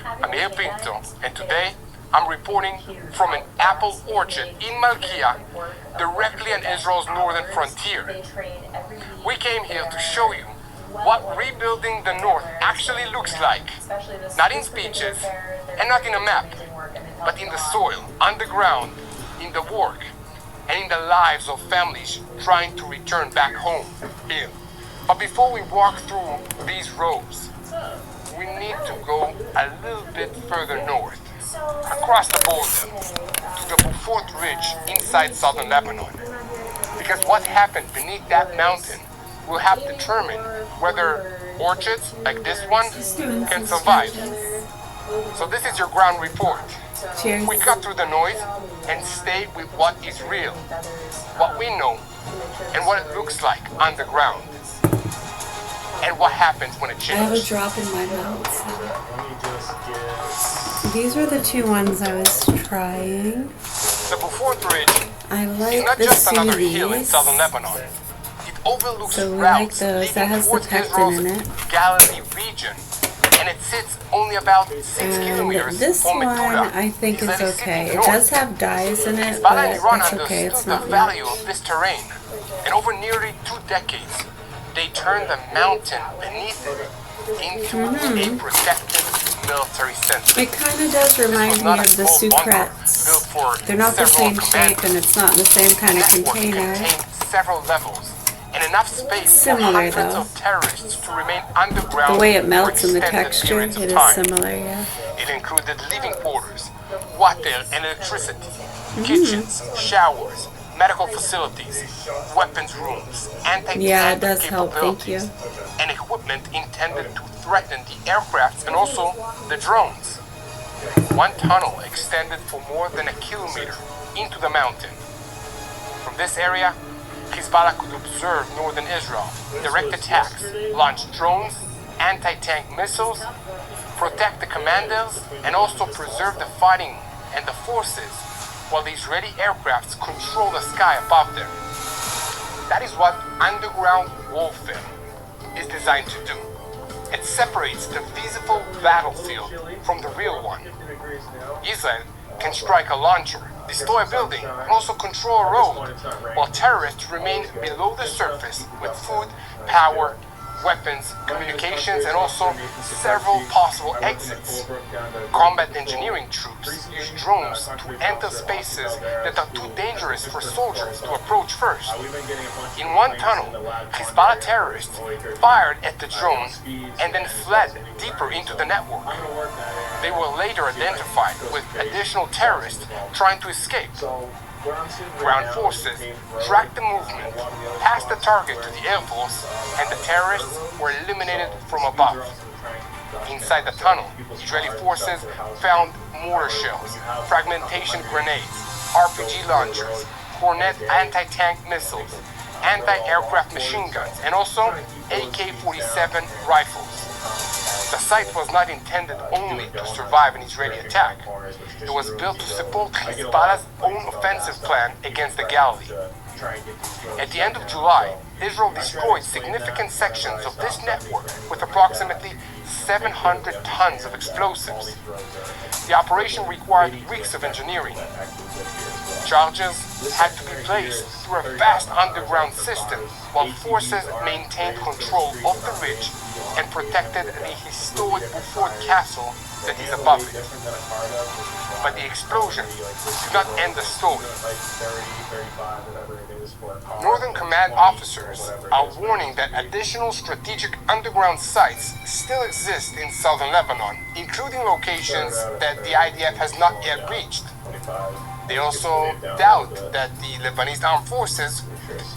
I'm Yair Pinto, and today I'm reporting from an apple orchard in Malkia, directly on Israel's northern frontier. We came here to show you what rebuilding the north actually looks like. Not in speeches and not in a map, but in the soil, underground, in the work, and in the lives of families trying to return back home here. But before we walk through these roads, we need to go a little bit further north, across the border, to the Beaufort Ridge inside southern Lebanon. Because what happened beneath that mountain will have determined whether orchards like this one can survive. So this is your ground report. Cheers. We cut through the noise and stay with what is real, what we know, and what it looks like underground. And what happens when it I have a changes. drop in my mouth. Let me just get... These were the two ones I was trying. The Beaufort Ridge I is like not the just another hill in smoothies. southern Lebanon. It overlooks So we like routes those. leading That has the towards pectin Israel's in it. Galilee region, and it sits only about 6 kilometers And this from one Metula, I think is Israeli city okay. It north. does have dyes in it, Hezbollah but and Iran it's okay. understood It's the not value much. of this terrain, and over nearly 2 decades, they turned the mountain beneath it into a protected military center. It kind of does remind me of the sucrets. They're not the same shape and it's not the same kind of container. Contained several levels and enough space Similar, for hundreds though. of terrorists to remain underground The way it for melts and the extended texture, periods of it is time. similar, yeah. It included living quarters, water and electricity, kitchens, showers, medical facilities, weapons rooms, anti-tank Yeah, it does help, thank capabilities, you. and equipment intended to threaten the aircrafts and also the drones. One tunnel extended for more than 1 kilometer into the mountain. From this area, Hezbollah could observe northern Israel, direct attacks, launch drones, anti-tank missiles, protect the commanders, and also preserve the fighting and the forces while the Israeli aircrafts control the sky above them. That is what underground warfare is designed to do. It separates the visible battlefield from the real one. Israel can strike a launcher, destroy a building, and also control a road, while terrorists remain below the surface with food, power, weapons, communications, and also several possible exits. Combat engineering troops use drones to enter spaces that are too dangerous for soldiers to approach first. In one tunnel, Hezbollah terrorists fired at the drone and then fled deeper into the network. They were later identified with additional terrorists trying to escape. Ground forces tracked the movement, passed the target to the Air Force, and the terrorists were eliminated from above. Inside the tunnel, Israeli forces found mortar shells, fragmentation grenades, RPG launchers, Hornet anti-tank missiles, anti-aircraft machine guns, and also AK-47 rifles. The site was not intended only to survive an Israeli attack. It was built to support Hezbollah's own offensive plan against the Galilee. At the end of July, Israel destroyed significant sections of this network with approximately 700 tons of explosives. The operation required weeks of engineering. Charges had to be placed through a vast underground system while forces maintained control of the ridge and protected the historic Beaufort Castle that is above it. But the explosion did not end the story. Northern Command officers are warning that additional strategic underground sites still exist in southern Lebanon, including locations that the IDF has not yet reached. They also doubt that the Lebanese armed forces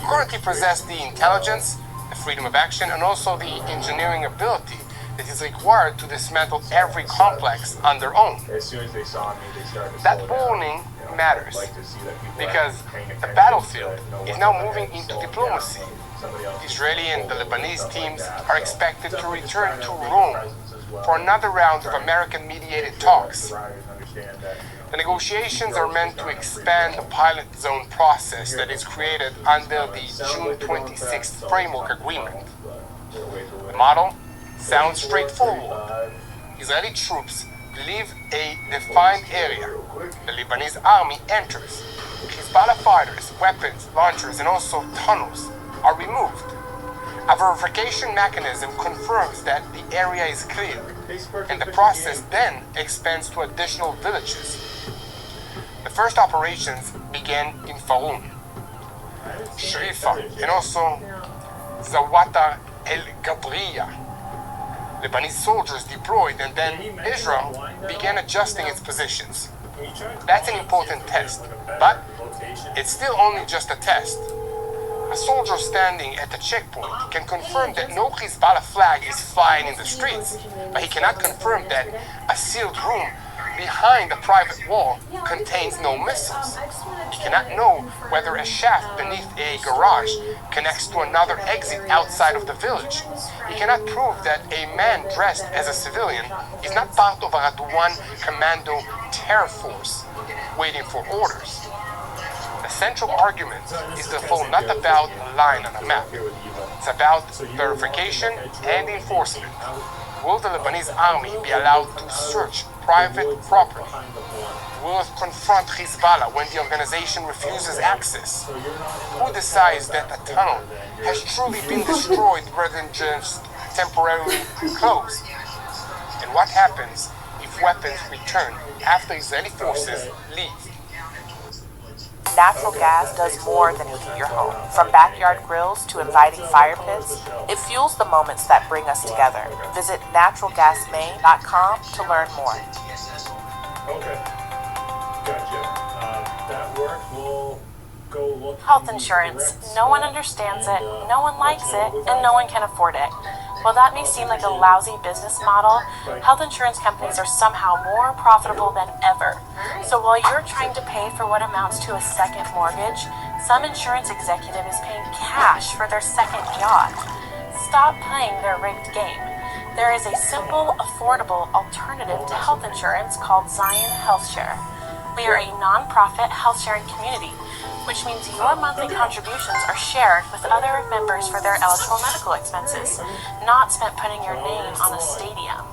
currently possess the intelligence, the freedom of action, and also the engineering ability that is required to dismantle every complex on their own. As soon as they saw me, they started to That slow down. warning matters Like to see that people because are paying the attention battlefield to, is what's now ahead, moving into slowing diplomacy. down. Somebody else The is Israeli and the controlling Lebanese stuff like teams that. are So expected to definitely just return trying to make a Rome presence as well. for another round of American-mediated talks. The riders understand that, The negotiations are meant to expand the pilot zone process that is created under the June 26th Framework Agreement. The model sounds straightforward. Israeli troops leave a defined area. The Lebanese army enters. Hezbollah fighters, weapons, launchers, and also tunnels are removed. A verification mechanism confirms that the area is clear, and the process then expands to additional villages. The first operations began in Faroum, Shrifa, and also Zawata El Gabriya. Lebanese soldiers deployed, and then Israel began adjusting its positions. That's an important test, but it's still only just a test. A soldier standing at the checkpoint can confirm that no Hezbollah flag is flying in the streets, but he cannot confirm that a sealed room behind a private wall contains no missiles. He cannot know whether a shaft beneath a garage connects to another exit outside of the village. He cannot prove that a man dressed as a civilian is not part of a Radwan commando terror force waiting for orders. The central argument is therefore not about a line on a map. It's about verification and enforcement. Will the Lebanese army be allowed to search private property? Will it confront Hezbollah when the organization refuses access? Who decides that a tunnel has truly been destroyed rather than just temporarily closed? And what happens if weapons return after Israeli forces leave? Natural gas does more than heat your home. From backyard grills to inviting fire pits, it fuels the moments that bring us together. Visit naturalgasmaine.com to learn more. Okay. Gotcha. That works. We'll go look. Health insurance. No one understands it, no one likes it, and no one can afford it. While that may seem like a lousy business model, health insurance companies are somehow more profitable than ever. So while you're trying to pay for what amounts to a second mortgage, some insurance executive is paying cash for their second yacht. Stop playing their rigged game. There is a simple, affordable alternative to health insurance called Zion Health Share. We are a non-profit health sharing community, which means your monthly contributions are shared with other members for their eligible medical expenses, not spent putting your name on a stadium.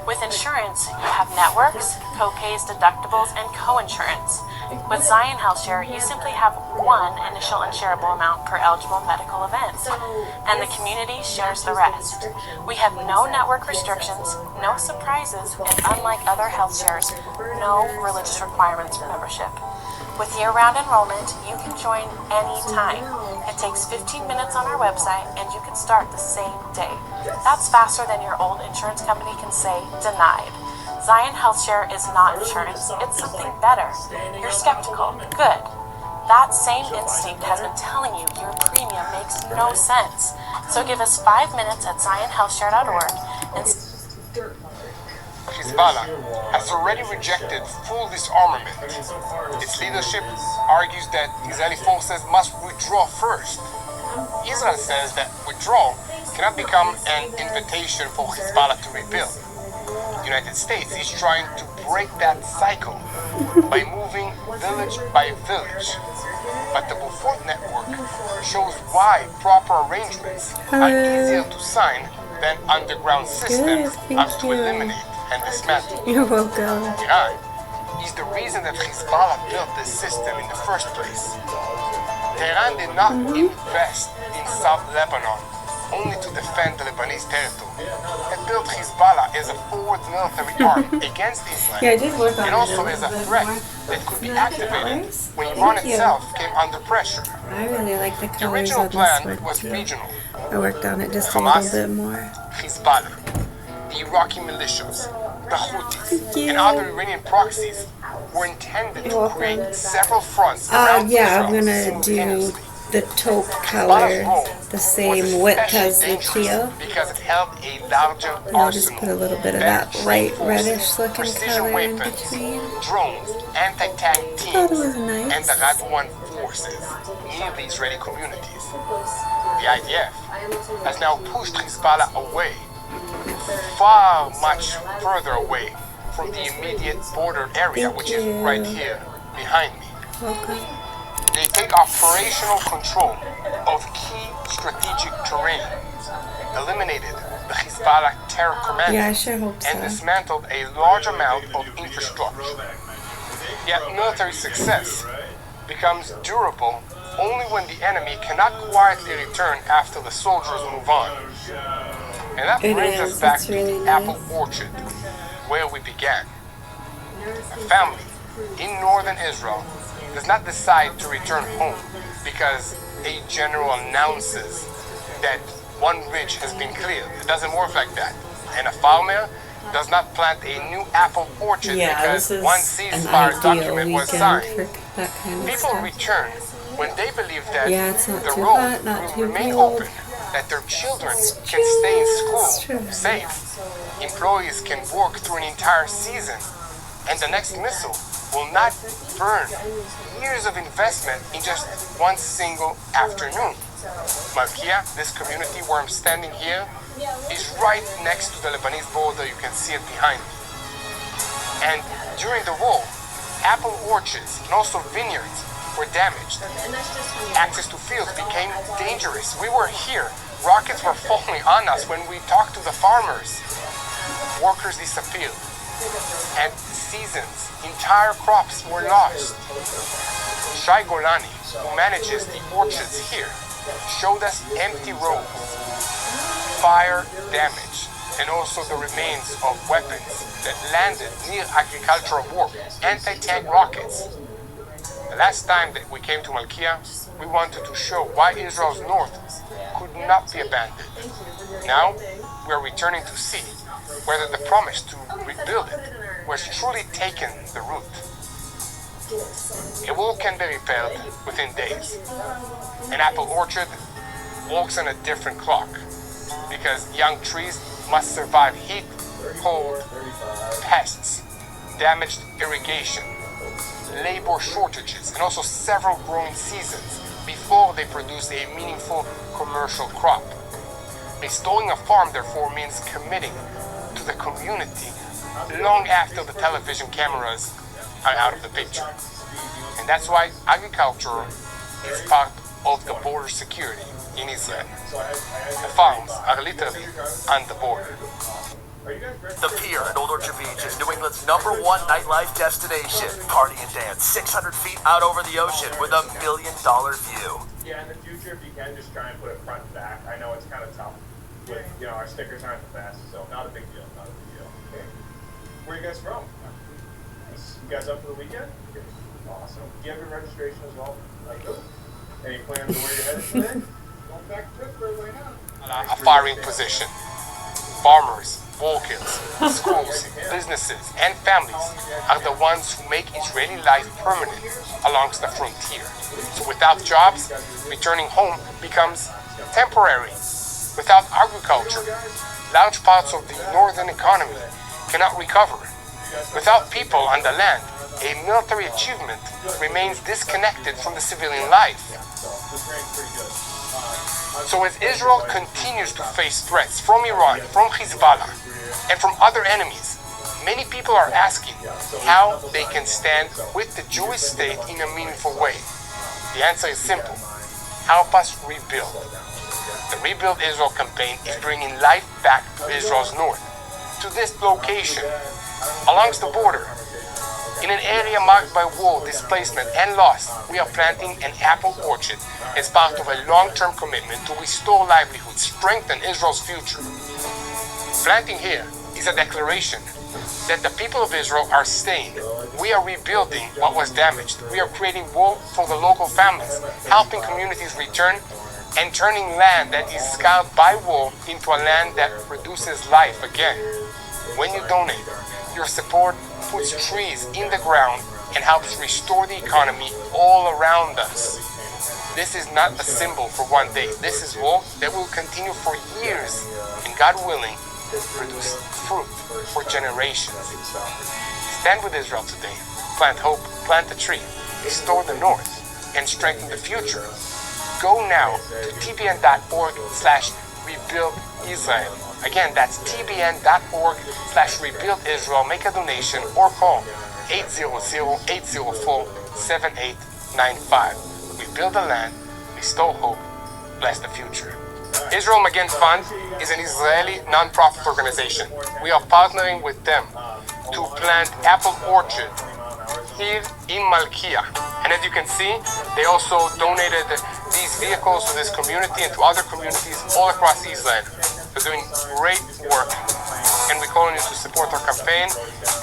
With insurance, you have networks, co-pays, deductibles, and co-insurance. With Zion Health Share, you simply have one initial insurable amount per eligible medical event, and the community shares the rest. We have no network restrictions, no surprises, and unlike other health shares, no religious requirements for membership. With year-round enrollment, you can join anytime. It takes 15 minutes on our website, and you can start the same day. That's faster than your old insurance company can say, denied. Zion Health Share is not insurance, it's something better. You're skeptical. Good. That same instinct has been telling you your premium makes no sense. So give us 5 minutes at zionhealthshare.org and Hezbollah has already rejected full disarmament. Its leadership argues that Israeli forces must withdraw first. Israel says that withdrawal cannot become an invitation for Hezbollah to rebuild. The United States is trying to break that cycle by moving village by village. But the Beaufort network shows why proper arrangements are easier to sign than underground systems are to eliminate and dismantle. You're welcome. Iran is the reason that Hezbollah built this system in the first place. Tehran did not invest in South Lebanon only to defend the Lebanese territory. It built Hezbollah as a forward military arm against Israel, Yeah, I did work on and it also a as a little bit threat more. that could be You like the activated colors? when Thank Iran you. itself came under pressure. I really like the The colors original on this plan one was too. regional. I worked on it just a Hamas, little bit more. Hezbollah, the Iraqi militias, the Houthis, Thank you. and other Iranian proxies were intended You're to create welcome. several fronts around Yeah, I'm Israel gonna do simultaneously. the taupe Hezbollah's color, role the was same width especially as the dangerous Kia. because it held a larger And I'll just put a arsenal, little bit of better that trained light forces, reddish looking precision color in weapons, between. drones, anti-tank I thought teams, it was and the nice. Radwan forces near the Israeli communities. The IDF has now pushed Hezbollah away, far much further away from the immediate border area, which is right here behind me. Welcome. They take operational control of key strategic terrain, eliminated the Hezbollah terror command, Yeah, I sure hope and so. dismantled a large amount of infrastructure. Yet military success becomes durable only when the enemy cannot quietly return after the soldiers move on. And that It brings is. us back It's to really the nice. apple orchard, where we began. A family in northern Israel does not decide to return home because a general announces that one ridge has been cleared. It doesn't work like that. And a farmer does not plant a new apple orchard Yeah, because this is one an ceasefire ideal document was weekend signed. for that kind of People stuff. return when they believe that Yeah, it's not the too road hot, not will too remain cold. open, that their children can stay in school It's true. safe, employees can work through an entire season, and the next missile will not burn years of investment in just one single afternoon. Malkia, this community where I'm standing here, is right next to the Lebanese border. You can see it behind me. And during the war, apple orchards and also vineyards were damaged. Access to fields became dangerous. We were here. Rockets were falling on us when we talked to the farmers. Workers disappeared. And seasons, entire crops were lost. Shai Golani, who manages the orchards here, showed us empty roads, fire damage, and also the remains of weapons that landed near agricultural work, anti-tank rockets. The last time that we came to Malkia, we wanted to show why Israel's north could not be abandoned. Now, we are returning to see whether the promise to rebuild it was truly taken the root. A wall can be repaired within days. An apple orchard walks on a different clock because young trees must survive heat, cold, pests, damaged irrigation, labor shortages, and also several growing seasons before they produce a meaningful commercial crop. Restoring a farm, therefore, means committing to the community long after the television cameras are out of the picture. And that's why agriculture is part of the border security in Israel. The farms are literally on the border. The Pier at Old Orchard Beach is New England's #1 nightlife destination. Party and dance 600 feet out over the ocean with a $1 million view. Yeah, in the future, if you can, just try and put it front and back. I know it's kind of tough. With, you know, our stickers aren't the best, so not a big deal, not a big deal. Okay. Where are you guys from? You guys up for the weekend? Awesome. Do you have your registration as well? Like, any plans of where you're headed today? Going back to Pittsburgh right now. A firing position. Farmers, workers, schools, businesses, and families are the ones who make Israeli life permanent along the frontier. So without jobs, returning home becomes temporary. Without agriculture, large parts of the northern economy cannot recover. Without people on the land, a military achievement remains disconnected from the civilian life. So as Israel continues to face threats from Iran, from Hezbollah, and from other enemies, many people are asking how they can stand with the Jewish state in a meaningful way. The answer is simple. Help us rebuild. The Rebuild Israel campaign is bringing life back to Israel's north, to this location, along the border. In an area marked by war, displacement, and loss, we are planting an apple orchard as part of a long-term commitment to restore livelihoods, strengthen Israel's future. Planting here is a declaration that the people of Israel are staying. We are rebuilding what was damaged. We are creating work for the local families, helping communities return, and turning land that is scarred by war into a land that produces life again. When you donate, your support puts trees in the ground and helps restore the economy all around us. This is not a symbol for one day. This is war that will continue for years, and God willing, produce fruit for generations. Stand with Israel today. Plant hope, plant a tree, restore the north, and strengthen the future. Go now to tbn.org/rebuild Israel. Again, that's tbn.org/rebuild-Israel. Make a donation or call 800-804-7895. We build the land, restore hope, bless the future. Israel Magen Fund is an Israeli non-profit organization. We are partnering with them to plant apple orchard here in Malkia. And as you can see, they also donated these vehicles to this community and to other communities all across Israel. They're doing great work, and we call on you to support our campaign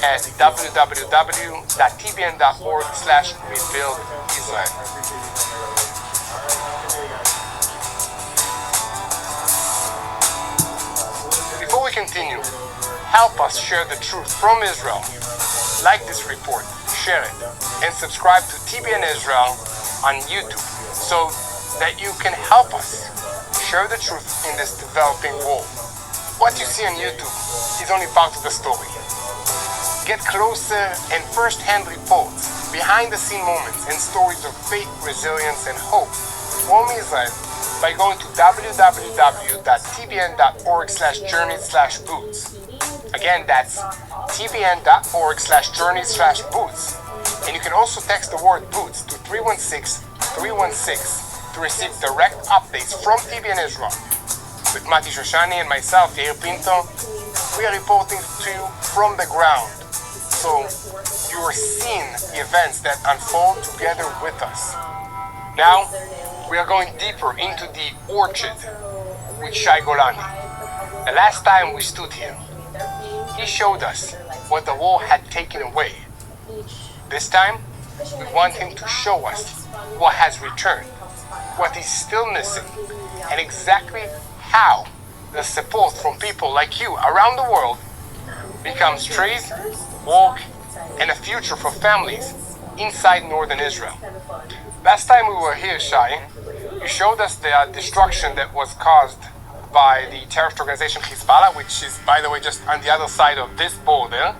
at www.tbn.org/rebuild-Israel. Before we continue, help us share the truth from Israel. Like this report, share it, and subscribe to TBN Israel on YouTube so that you can help us share the truth in this developing world. What you see on YouTube is only part of the story. Get closer and first-hand reports, behind-the-scene moments, and stories of faith, resilience, and hope from Israel by going to www.tbn.org/journey/boots. Again, that's tbn.org/journey/boots. And you can also text the word boots to 316-316 to receive direct updates from TBN Israel. With Mati Shoshani and myself, Yair Pinto, we are reporting to you from the ground. So you are seeing the events that unfold together with us. Now, we are going deeper into the orchard with Shai Golani. The last time we stood here, he showed us what the war had taken away. This time, we want him to show us what has returned, what is still missing, and exactly how the support from people like you around the world becomes trees, work, and a future for families inside northern Israel. Last time we were here, Shai, you showed us the destruction that was caused by the terrorist organization Hezbollah, which is, by the way, just on the other side of this border.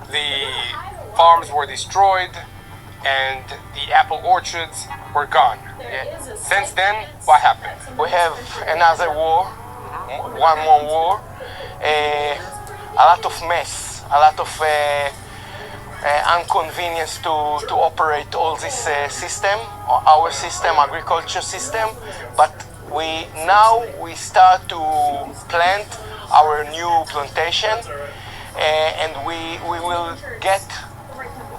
The farms were destroyed and the apple orchards were gone. Since then, what happened? We have another war, one more war, a lot of mess, a lot of inconvenience to operate all this system, our system, agriculture system, but we start to plant our new plantation, and we will get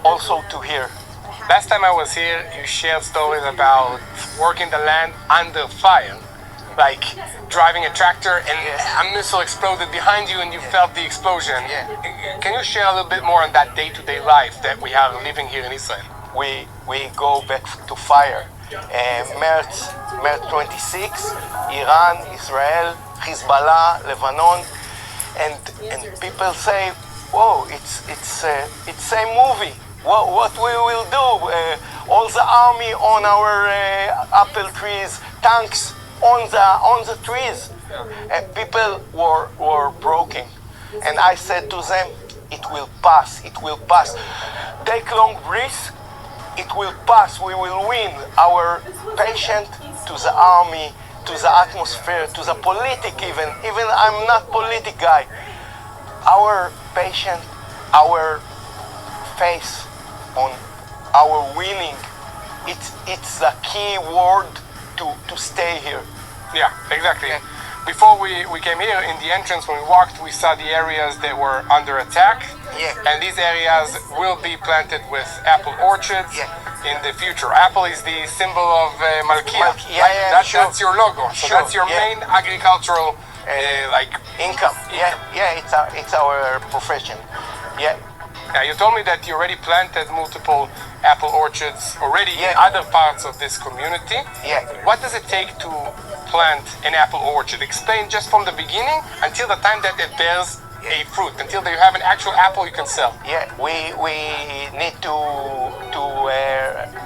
also to here. Last time I was here, you shared stories about working the land under fire, like driving a tractor and a missile exploded behind you and you felt the explosion. Can you share a little bit more on that day-to-day life that we have living here in Israel? We go back to fire. March 26, Iran, Israel, Hezbollah, Lebanon, and people say, "Whoa, it's a movie. What we will do? All the army on our apple trees, tanks on the trees." People were broken, and I said to them, "It will pass. It will pass. Take long breath. It will pass. We will win." Our patient to the army, to the atmosphere, to the politic even I'm not politic guy. Our patient, our faith on our winning, it's the key word to stay here. Yeah, exactly. Before we came here, in the entrance when we walked, we saw the areas that were under attack. And these areas will be planted with apple orchards in the future. Apple is the symbol of Malkia. That's your logo. So that's your main agricultural income. It's our profession. Now, you told me that you already planted multiple apple orchards already in other parts of this community. What does it take to plant an apple orchard? Explain just from the beginning until the time that it bears a fruit, until you have an actual apple you can sell. Yeah, we need to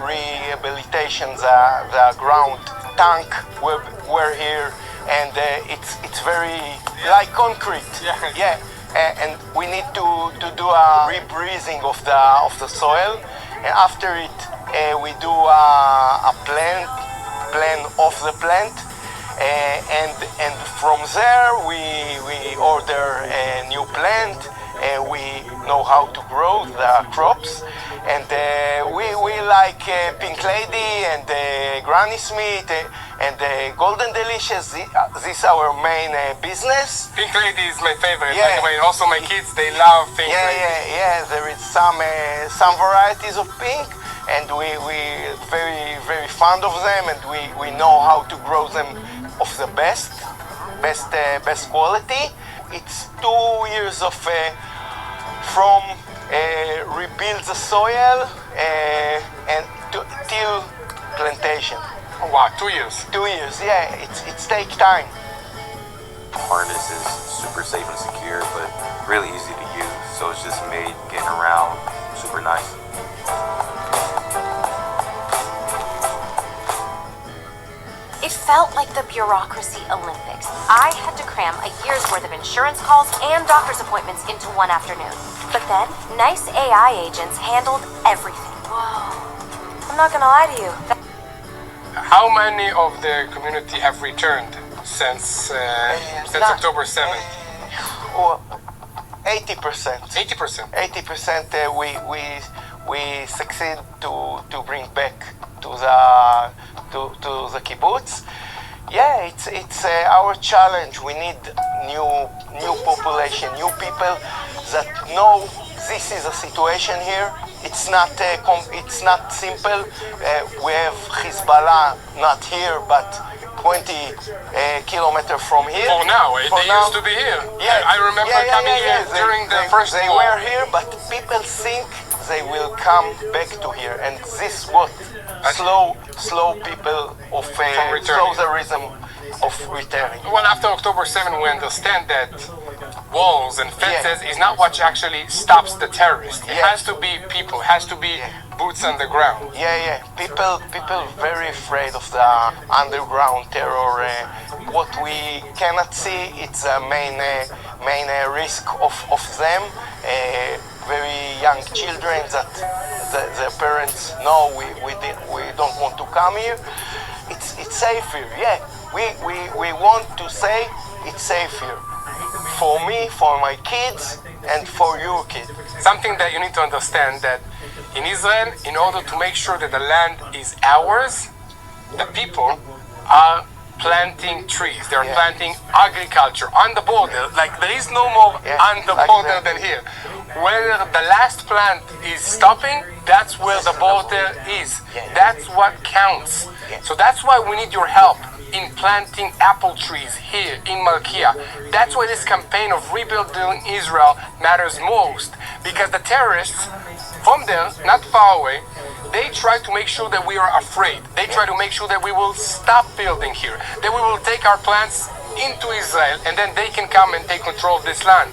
rehabilitation the ground tank. We're here, and it's very like concrete. Yeah. And we need to do a rebreathing of the soil. And after it, we do a plan of the plant. And from there we order a new plant. We know how to grow the crops, and we like Pink Lady and Granny Smith and Golden Delicious. This is our main business. Pink Lady is my favorite. By the way, also my kids, they love Pink Lady. Yeah. There is some varieties of pink, and we very fond of them, and we know how to grow them of the best quality. It's 2 years of from rebuild the soil and till plantation. Oh, wow, 2 years. 2 years, yeah. It's take time. Harness is super safe and secure, but really easy to use. So it's just made getting around super nice. It felt like the bureaucracy Olympics. I had to cram a year's worth of insurance calls and doctor's appointments into one afternoon. But then, nice AI agents handled everything. Whoa. I'm not gonna lie to you. How many of the community have returned since October 7th? 80%. 80%. 80%. We succeed to bring back to the kibbutz. Yeah, it's our challenge. We need new population, new people that know this is a situation here. It's not simple. We have Hezbollah not here, but 20 kilometers from here. Oh, now they used to be here. Yeah, I remember coming here during the first They war. were here, but people think they will come back to here, and this what slow people of slow the rhythm of returning. Well, after October 7, we understand that walls and fences is not what actually stops the terrorist. It has to be people, has to be boots on the ground. Yeah. People very afraid of the underground terror. What we cannot see, it's a main risk of them. Very young children that the parents know we don't want to come here. It's safe here. Yeah, we want to say it's safe here. For me, for my kids, and for your kids. Something that you need to understand that in Israel, in order to make sure that the land is ours, the people are planting trees. They're planting agriculture on the border. Like there is no more on the border than here. Where the last plant is stopping, that's where the border is. That's what counts. So that's why we need your help in planting apple trees here in Malkia. That's why this campaign of rebuilding Israel matters most, because the terrorists from there, not far away, they try to make sure that we are afraid. They try to make sure that we will stop building here, that we will take our plants into Israel, and then they can come and take control of this land.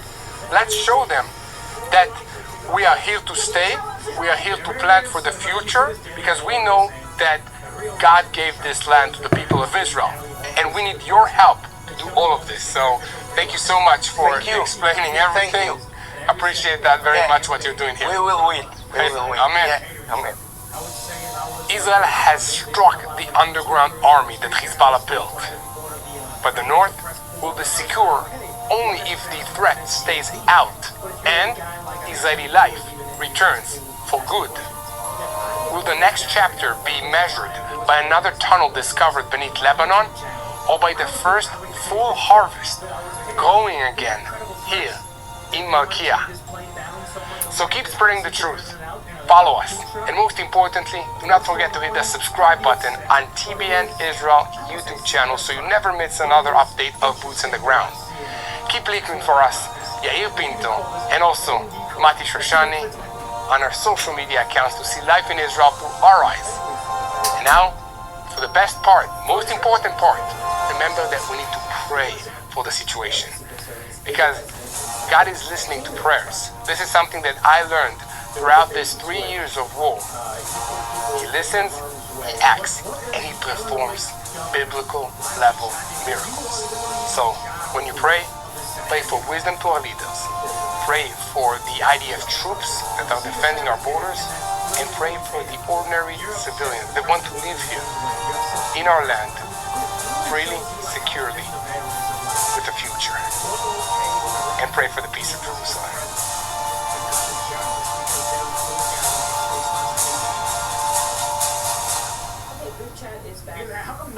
Let's show them that we are here to stay, we are here to plant for the future, because we know that God gave this land to the people of Israel, and we need your help to do all of this. So thank you so much for explaining everything. Appreciate that very much what you're doing here. We will win. We will win. Amen. Yeah. Amen. Israel has struck the underground army that Hezbollah built, but the north will be secure only if the threat stays out and Israeli life returns for good. Will the next chapter be measured by another tunnel discovered beneath Lebanon, or by the first full harvest growing again here in Malkia? So keep spreading the truth, follow us, and most importantly, do not forget to hit the subscribe button on TBN Israel YouTube channel so you never miss another update of Boots on the Ground. Keep looking for us, Yair Pinto, and also Mati Shoshani, on our social media accounts to see life in Israel through our eyes. And now, for the best part, most important part, remember that we need to pray for the situation. Because God is listening to prayers. This is something that I learned throughout these 3 years of war. He listens, he acts, and he performs biblical level miracles. So when you pray for wisdom to our leaders, pray for the IDF troops that are defending our borders, and pray for the ordinary civilians that want to live here in our land freely, securely, with a future. And pray for the peace of Jerusalem.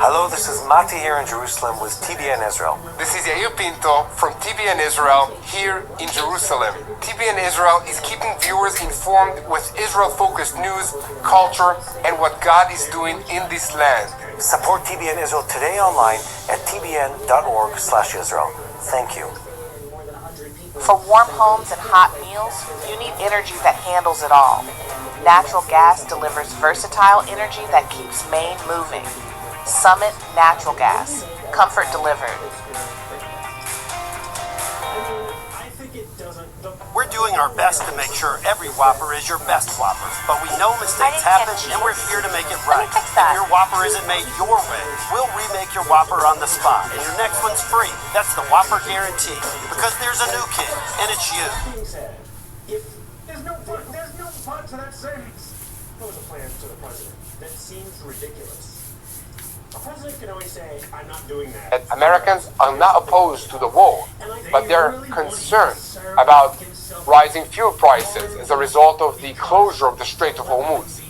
Hello, this is Mati here in Jerusalem with TBN Israel. This is Yair Pinto from TBN Israel here in Jerusalem. TBN Israel is keeping viewers informed with Israel-focused news, culture, and what God is doing in this land. Support TBN Israel today online at tbn.org/Israel. Thank you. For warm homes and hot meals, you need energy that handles it all. Natural gas delivers versatile energy that keeps Maine moving. Summit Natural Gas. Comfort delivered. We're doing our best to make sure every Whopper is your best Whopper, but we know mistakes happen and we're here to make it right. If your Whopper isn't made your way, we'll remake your Whopper on the spot, and your next one's free. That's the Whopper guarantee, because there's a new kid, and it's you. There's no part to that sentence. There was a plan to the president that seems ridiculous. A president can always say, I'm not doing that. Americans are not opposed to the war, but they're concerned about rising fuel prices as a result of the closure of the Strait of Hormuz.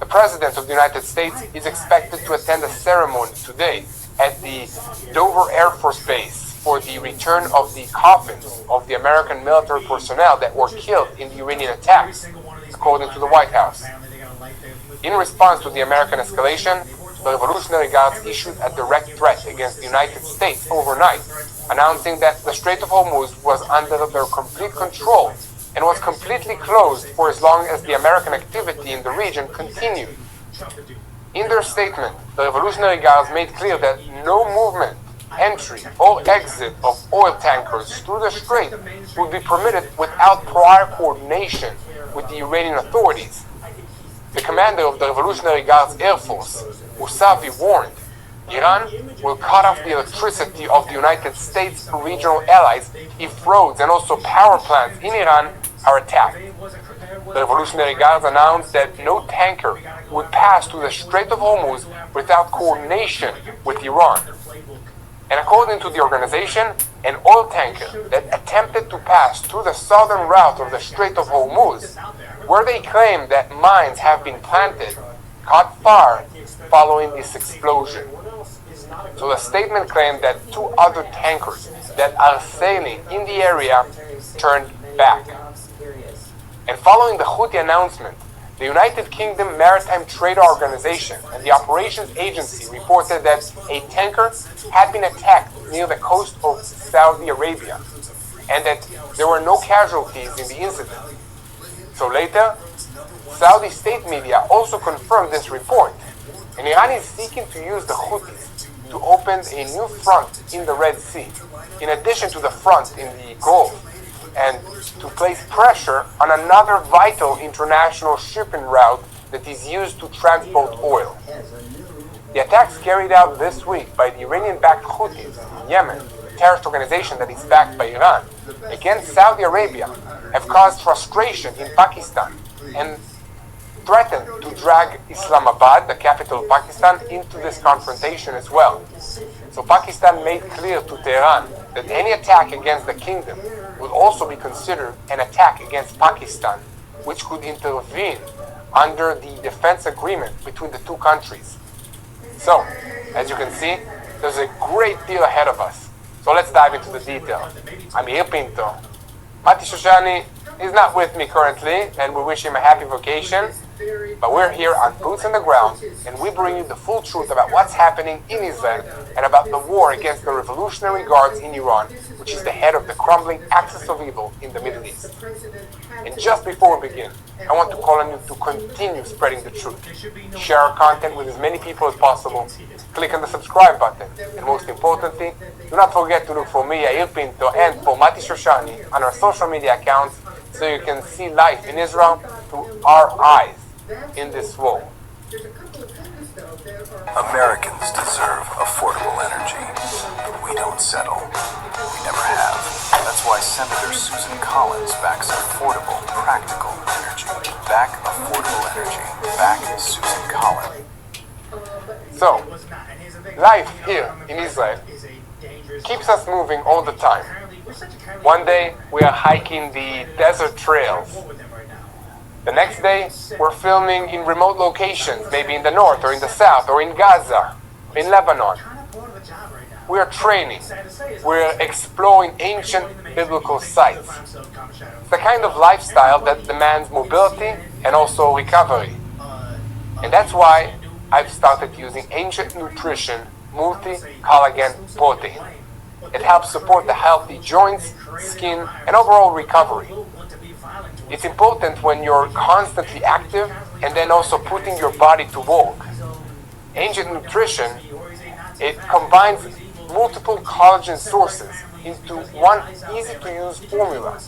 The President of the United States is expected to attend a ceremony today at the Dover Air Force Base for the return of the coffins of the American military personnel that were killed in the Iranian attacks, according to the White House. In response to the American escalation, the Revolutionary Guards issued a direct threat against the United States overnight, announcing that the Strait of Hormuz was under their complete control and was completely closed for as long as the American activity in the region continued. In their statement, the Revolutionary Guards made clear that no movement, entry, or exit of oil tankers through the strait would be permitted without prior coordination with the Iranian authorities. The commander of the Revolutionary Guards Air Force, Mousavi, warned, Iran will cut off the electricity of the United States and regional allies if roads and also power plants in Iran are attacked. The Revolutionary Guards announced that no tanker would pass through the Strait of Hormuz without coordination with Iran. And according to the organization, an oil tanker that attempted to pass through the southern route of the Strait of Hormuz, where they claim that mines have been planted, caught fire following this explosion. So the statement claimed that 2 other tankers that are sailing in the area turned back. And following the Houthi announcement, the United Kingdom Maritime Trade Organization and the Operations Agency reported that a tanker had been attacked near the coast of Saudi Arabia and that there were no casualties in the incident. So later, Saudi state media also confirmed this report, and Iran is seeking to use the Houthis to open a new front in the Red Sea, in addition to the front in the Gulf, and to place pressure on another vital international shipping route that is used to transport oil. The attacks carried out this week by the Iranian-backed Houthis in Yemen, a terrorist organization that is backed by Iran, against Saudi Arabia, have caused frustration in Pakistan and threatened to drag Islamabad, the capital of Pakistan, into this confrontation as well. So Pakistan made clear to Tehran that any attack against the kingdom would also be considered an attack against Pakistan, which could intervene under the defense agreement between the 2 countries. So, as you can see, there's a great deal ahead of us. So let's dive into the detail. I'm Yair Pinto. Mati Shoshani is not with me currently, and we wish him a happy vacation. But we're here on Boots on the Ground, and we bring you the full truth about what's happening in Israel and about the war against the Revolutionary Guards in Iran, which is the head of the crumbling axis of evil in the Middle East. And just before we begin, I want to call on you to continue spreading the truth. Share our content with as many people as possible. Click on the subscribe button. And most importantly, do not forget to look for me, Yair Pinto, and for Mati Shoshani on our social media accounts so you can see life in Israel through our eyes in this war. Americans deserve affordable energy. We don't settle. We never have. That's why Senator Susan Collins backs affordable, practical energy. Back affordable energy. Back Susan Collins. So, life here in Israel keeps us moving all the time. One day we are hiking the desert trails. The next day we're filming in remote locations, maybe in the north or in the south or in Gaza, in Lebanon. We are training. We're exploring ancient biblical sites. It's the kind of lifestyle that demands mobility and also recovery. And that's why I've started using Ancient Nutrition multi-collagen protein. It helps support the healthy joints, skin, and overall recovery. It's important when you're constantly active and then also putting your body to work. Ancient Nutrition, it combines multiple collagen sources into one easy-to-use formula,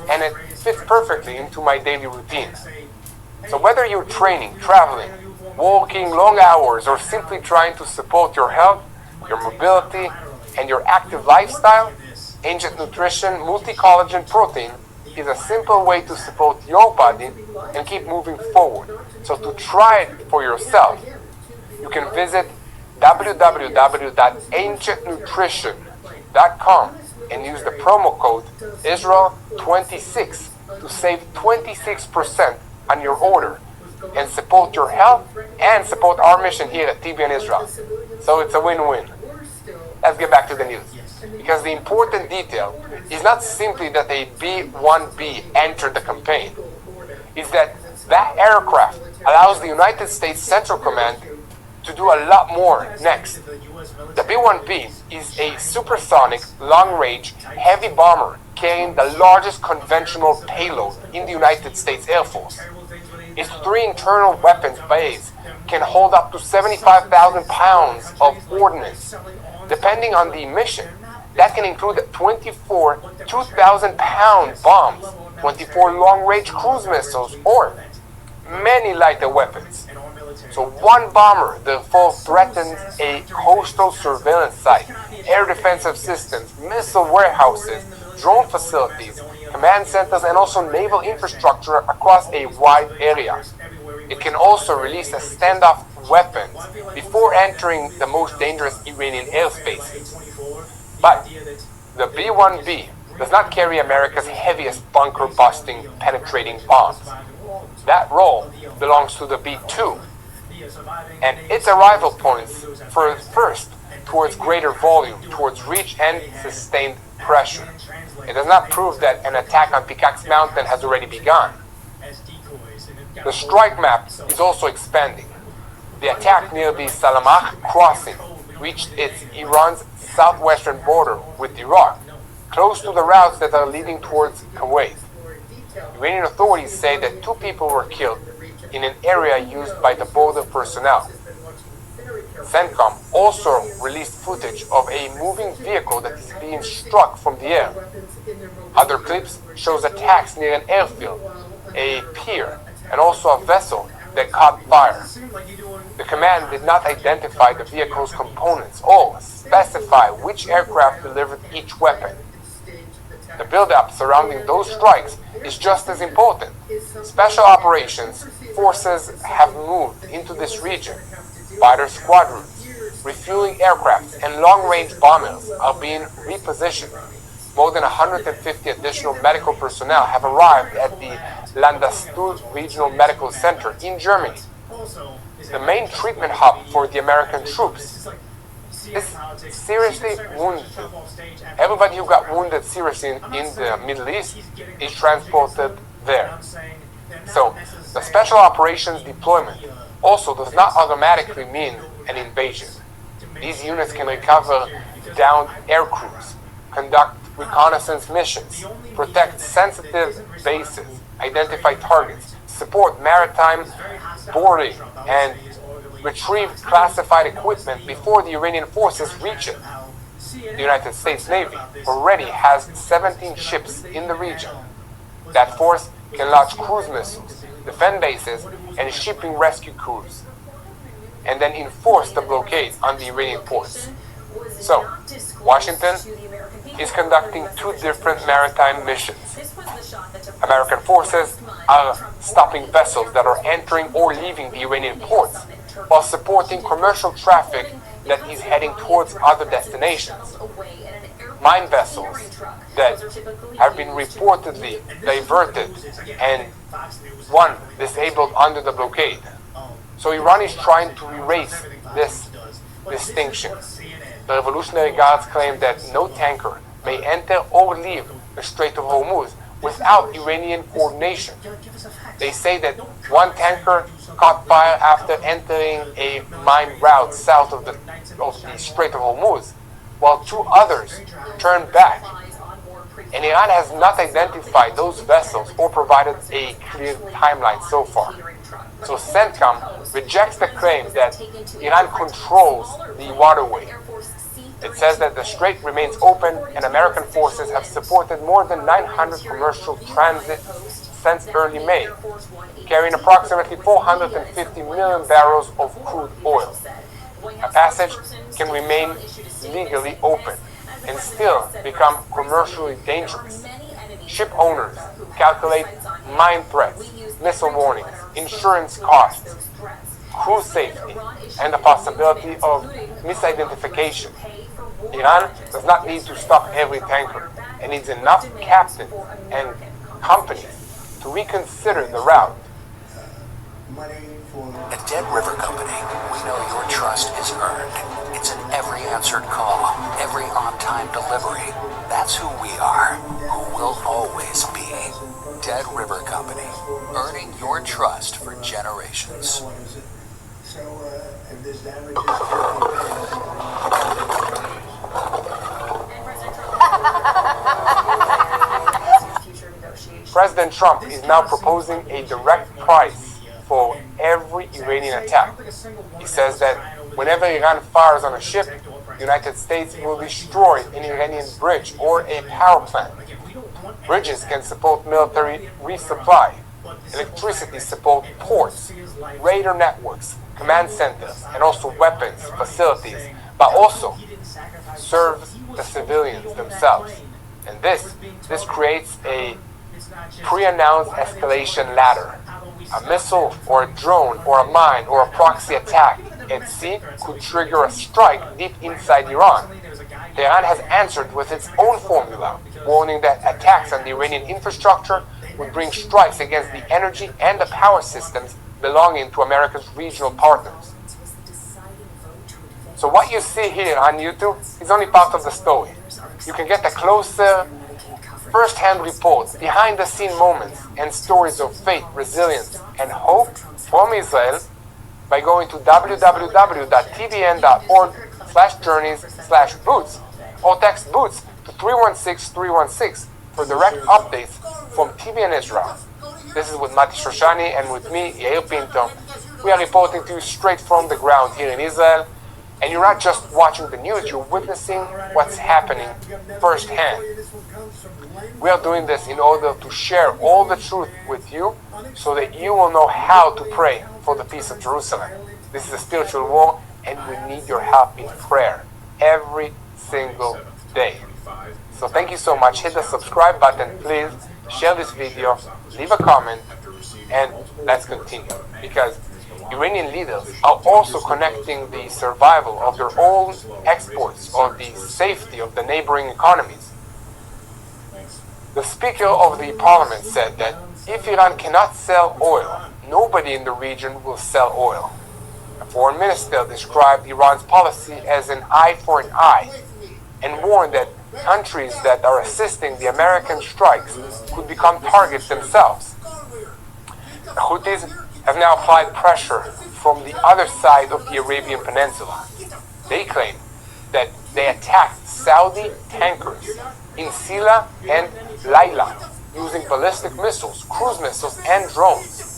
and it fits perfectly into my daily routine. So whether you're training, traveling, working long hours, or simply trying to support your health, your mobility, and your active lifestyle, Ancient Nutrition multi-collagen protein is a simple way to support your body and keep moving forward. So to try it for yourself, you can visit www.ancientnutrition.com and use the promo code Israel26 to save 26% on your order and support your health and support our mission here at TBN Israel. So it's a win-win. Let's get back to the news. Because the important detail is not simply that a B-1B entered the campaign. It's that aircraft allows the United States Central Command to do a lot more next. The B-1B is a supersonic, long-range, heavy bomber carrying the largest conventional payload in the United States Air Force. Its 3 internal weapons bays can hold up to 75,000 pounds of ordnance. Depending on the mission, that can include 24 2,000-pound bombs, 24 long-range cruise missiles, or many lighter weapons. So one bomber therefore threatens a coastal surveillance site, air defensive systems, missile warehouses, drone facilities, command centers, and also naval infrastructure across a wide area. It can also release a standoff weapon before entering the most dangerous Iranian airspaces. But the B-1B does not carry America's heaviest bunker-busting, penetrating bombs. That role belongs to the B-2, and its arrival points first towards greater volume, towards reach and sustained pressure. It does not prove that an attack on Pickaxe Mountain has already begun. The strike map is also expanding. The attack near the Salamah crossing reached Iran's southwestern border with Iraq, close to the routes that are leading towards Kuwait. Iranian authorities say that 2 people were killed in an area used by the border personnel. CENTCOM also released footage of a moving vehicle that is being struck from the air. Other clips shows attacks near an airfield, a pier, and also a vessel that caught fire. The command did not identify the vehicle's components or specify which aircraft delivered each weapon. The build-up surrounding those strikes is just as important. Special operations forces have moved into this region. Fighter squadrons, refueling aircraft, and long-range bombers are being repositioned. More than 150 additional medical personnel have arrived at the Landstuhl Regional Medical Center in Germany, the main treatment hub for the American troops. Is seriously wounded. Everybody who got wounded seriously in the Middle East is transported there. So, the special operations deployment also does not automatically mean an invasion. These units can recover downed air crews, conduct reconnaissance missions, protect sensitive bases, identify targets, support maritime boarding, and retrieve classified equipment before the Iranian forces reach it. The United States Navy already has 17 ships in the region. That force can launch cruise missiles, defend bases, and shipping rescue crews, and then enforce the blockade on the Iranian ports. So, Washington is conducting two different maritime missions. American forces are stopping vessels that are entering or leaving the Iranian ports, while supporting commercial traffic that is heading towards other destinations. Mine vessels that have been reportedly diverted and one disabled under the blockade. So Iran is trying to erase this distinction. The Revolutionary Guards claim that no tanker may enter or leave the Strait of Hormuz without Iranian coordination. They say that one tanker caught fire after entering a mine route south of the Strait of Hormuz, while two others turned back. And Iran has not identified those vessels or provided a clear timeline so far. So CENTCOM rejects the claim that Iran controls the waterway. It says that the strait remains open and American forces have supported more than 900 commercial transits since early May, carrying approximately 450 million barrels of crude oil. A passage can remain legally open and still become commercially dangerous. Ship owners calculate mine threats, missile warnings, insurance costs, crew safety, and the possibility of misidentification. Iran does not need to stop every tanker and needs enough captains and companies to reconsider the route. At Dead River Company, we know your trust is earned. It's in every answered call, every on-time delivery. That's who we are, who will always be. Dead River Company, earning your trust for generations. President Trump is now proposing a direct price for every Iranian attack. He says that whenever Iran fires on a ship, the United States will destroy an Iranian bridge or a power plant. Bridges can support military resupply. Electricity support ports, radar networks, command centers, and also weapons facilities, but also serves the civilians themselves. And this creates a pre-announced escalation ladder. A missile or a drone or a mine or a proxy attack at sea could trigger a strike deep inside Iran. Tehran has answered with its own formula, warning that attacks on the Iranian infrastructure would bring strikes against the energy and the power systems belonging to America's regional partners. So what you see here on YouTube is only part of the story. You can get a closer, first-hand report, behind-the-scene moments, and stories of faith, resilience, and hope from Israel by going to www.tbn.org/journeys/boots or text boots to 316-316 for direct updates from TBN Israel. This is with Mati Shoshani and with me, Yair Pinto. We are reporting to you straight from the ground here in Israel. And you're not just watching the news, you're witnessing what's happening firsthand. We are doing this in order to share all the truth with you so that you will know how to pray for the peace of Jerusalem. This is a spiritual war and we need your help in prayer every single day. So thank you so much. Hit the subscribe button, please. Share this video, leave a comment, and let's continue. Because Iranian leaders are also connecting the survival of their own exports or the safety of the neighboring economies. The Speaker of the Parliament said that if Iran cannot sell oil, nobody in the region will sell oil. A foreign minister described Iran's policy as an eye for an eye and warned that countries that are assisting the American strikes could become targets themselves. The Houthis have now applied pressure from the other side of the Arabian Peninsula. They claim that they attacked Saudi tankers in Sila and Layla using ballistic missiles, cruise missiles, and drones.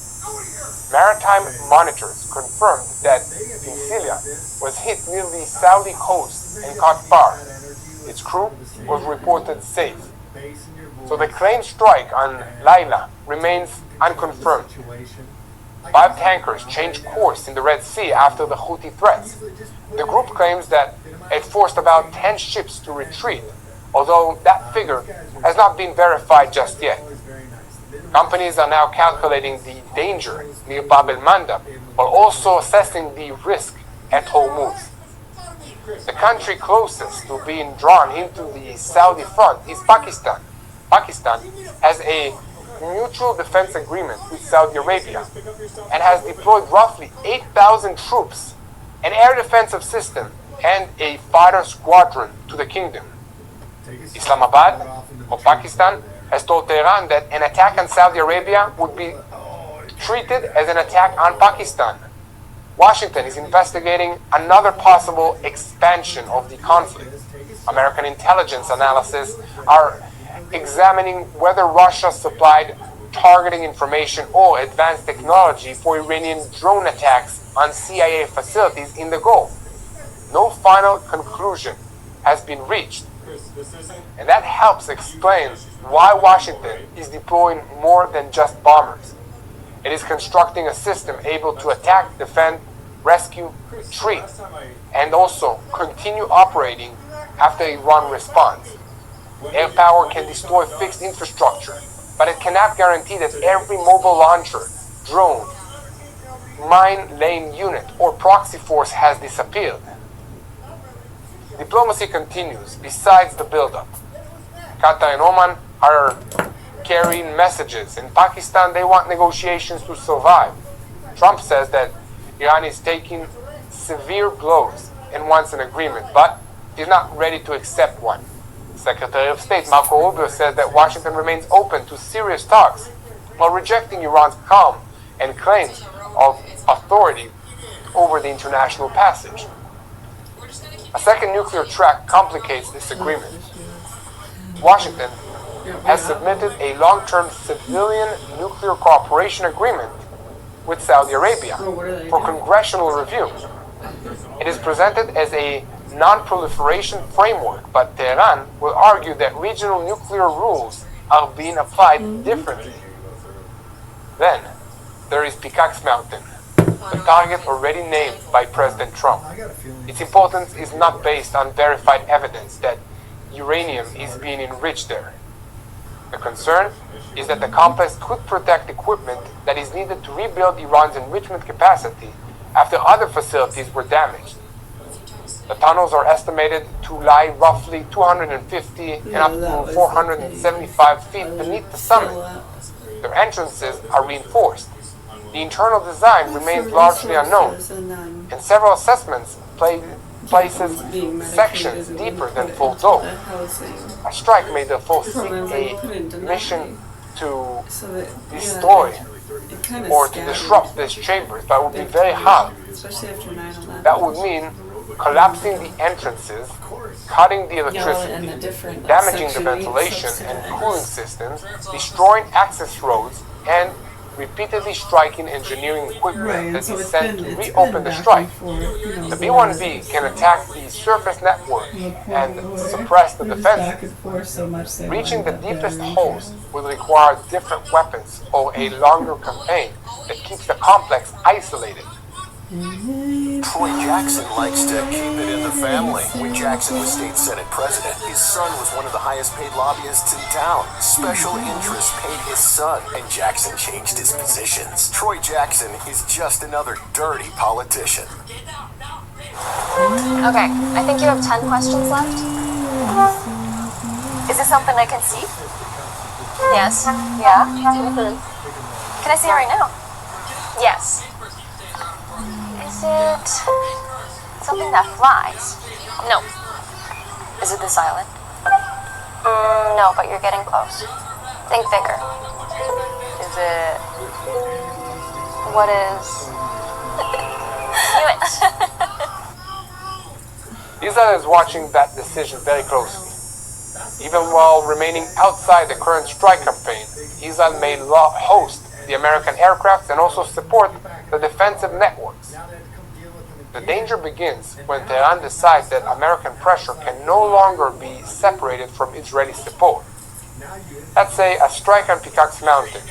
Maritime monitors confirmed that Sila was hit near the Saudi coast and caught fire. Its crew was reported safe. So the claimed strike on Layla remains unconfirmed. 5 tankers changed course in the Red Sea after the Houthi threats. The group claims that it forced about 10 ships to retreat, although that figure has not been verified just yet. Companies are now calculating the danger near Bab el-Mandab, while also assessing the risk at Hormuz. The country closest to being drawn into the Saudi front is Pakistan. Pakistan has a mutual defense agreement with Saudi Arabia and has deployed roughly 8,000 troops, an air defensive system, and a fighter squadron to the kingdom. Islamabad, or Pakistan, has told Tehran that an attack on Saudi Arabia would be treated as an attack on Pakistan. Washington is investigating another possible expansion of the conflict. American intelligence analysts are examining whether Russia supplied targeting information or advanced technology for Iranian drone attacks on CIA facilities in the Gulf. No final conclusion has been reached, and that helps explain why Washington is deploying more than just bombers. It is constructing a system able to attack, defend, rescue, treat, and also continue operating after Iran responds. Air power can destroy fixed infrastructure, but it cannot guarantee that every mobile launcher, drone, mine-laying unit, or proxy force has disappeared. Diplomacy continues besides the buildup. Qatar and Oman are carrying messages. In Pakistan, they want negotiations to survive. Trump says that Iran is taking severe blows and wants an agreement, but is not ready to accept one. Secretary of State Marco Rubio says that Washington remains open to serious talks, while rejecting Iran's calm and claims of authority over the international passage. A second nuclear track complicates this agreement. Washington has submitted a long-term civilian nuclear cooperation agreement with Saudi Arabia for congressional review. It is presented as a non-proliferation framework, but Tehran will argue that regional nuclear rules are being applied differently. Then, there is Pickaxe Mountain, the target already named by President Trump. Its importance is not based on verified evidence that uranium is being enriched there. The concern is that the complex could protect equipment that is needed to rebuild Iran's enrichment capacity after other facilities were damaged. The tunnels are estimated to lie roughly 250 and up to 475 feet beneath the summit. Their entrances are reinforced. The internal design remains largely unknown, and several assessments places sections deeper than full dome. A strike may therefore seek a mission to destroy or to disrupt these chambers, but it would be very hard. That would mean collapsing the entrances, cutting the electricity, damaging the ventilation and cooling systems, destroying access roads, and repeatedly striking engineering equipment that is sent to reopen the strike. The B-1B can attack the surface network and suppress the defenses. Reaching the deepest holes will require different weapons or a longer campaign that keeps the complex isolated. Troy Jackson likes to keep it in the family. When Jackson was state senate president, his son was one of the highest paid lobbyists in town. Special interests paid his son, and Jackson changed his positions. Troy Jackson is just another dirty politician. Okay, I think you have 10 questions left. Is this something I can see? Yes. Yeah? Can I see it right now? Yes. Is it something that flies? No. Is it this island? No, but you're getting close. Think bigger. Is it What is? Knew it. Israel is watching that decision very closely. Even while remaining outside the current strike campaign, Israel may host the American aircraft and also support the defensive networks. The danger begins when Tehran decides that American pressure can no longer be separated from Israeli support. Let's say a strike on Peacock's Mountain,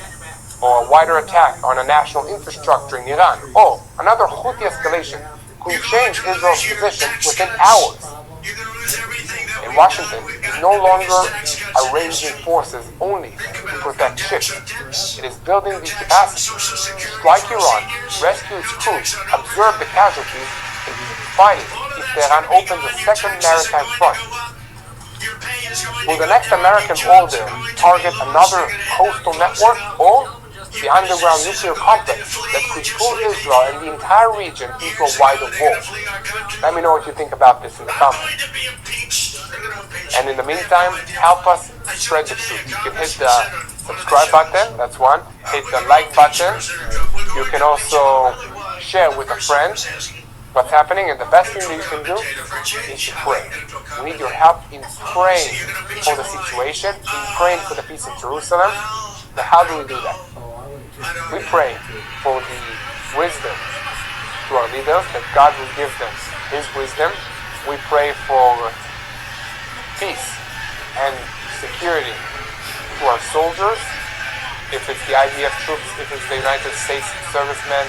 or a wider attack on a national infrastructure in Iran, or another Houthi escalation could change Israel's position within hours. And Washington is no longer arranging forces only to protect ships. It is building the capacity to strike Iran, rescue its crews, absorb the casualties, and keep fighting if Tehran opens a second maritime front. Will the next American order target another coastal network or the underground nuclear complex that could pull Israel and the entire region into a wider war? Let me know what you think about this in the comments. And in the meantime, help us spread the truth. You can hit the subscribe button, that's one. Hit the like button. You can also share with a friend what's happening, and the best thing that you can do is to pray. We need your help in praying for the situation, in praying for the peace of Jerusalem. Now, how do we do that? We pray for the wisdom to our leaders, that God will give them His wisdom. We pray for peace and security to our soldiers, if it's the IDF troops, if it's the United States servicemen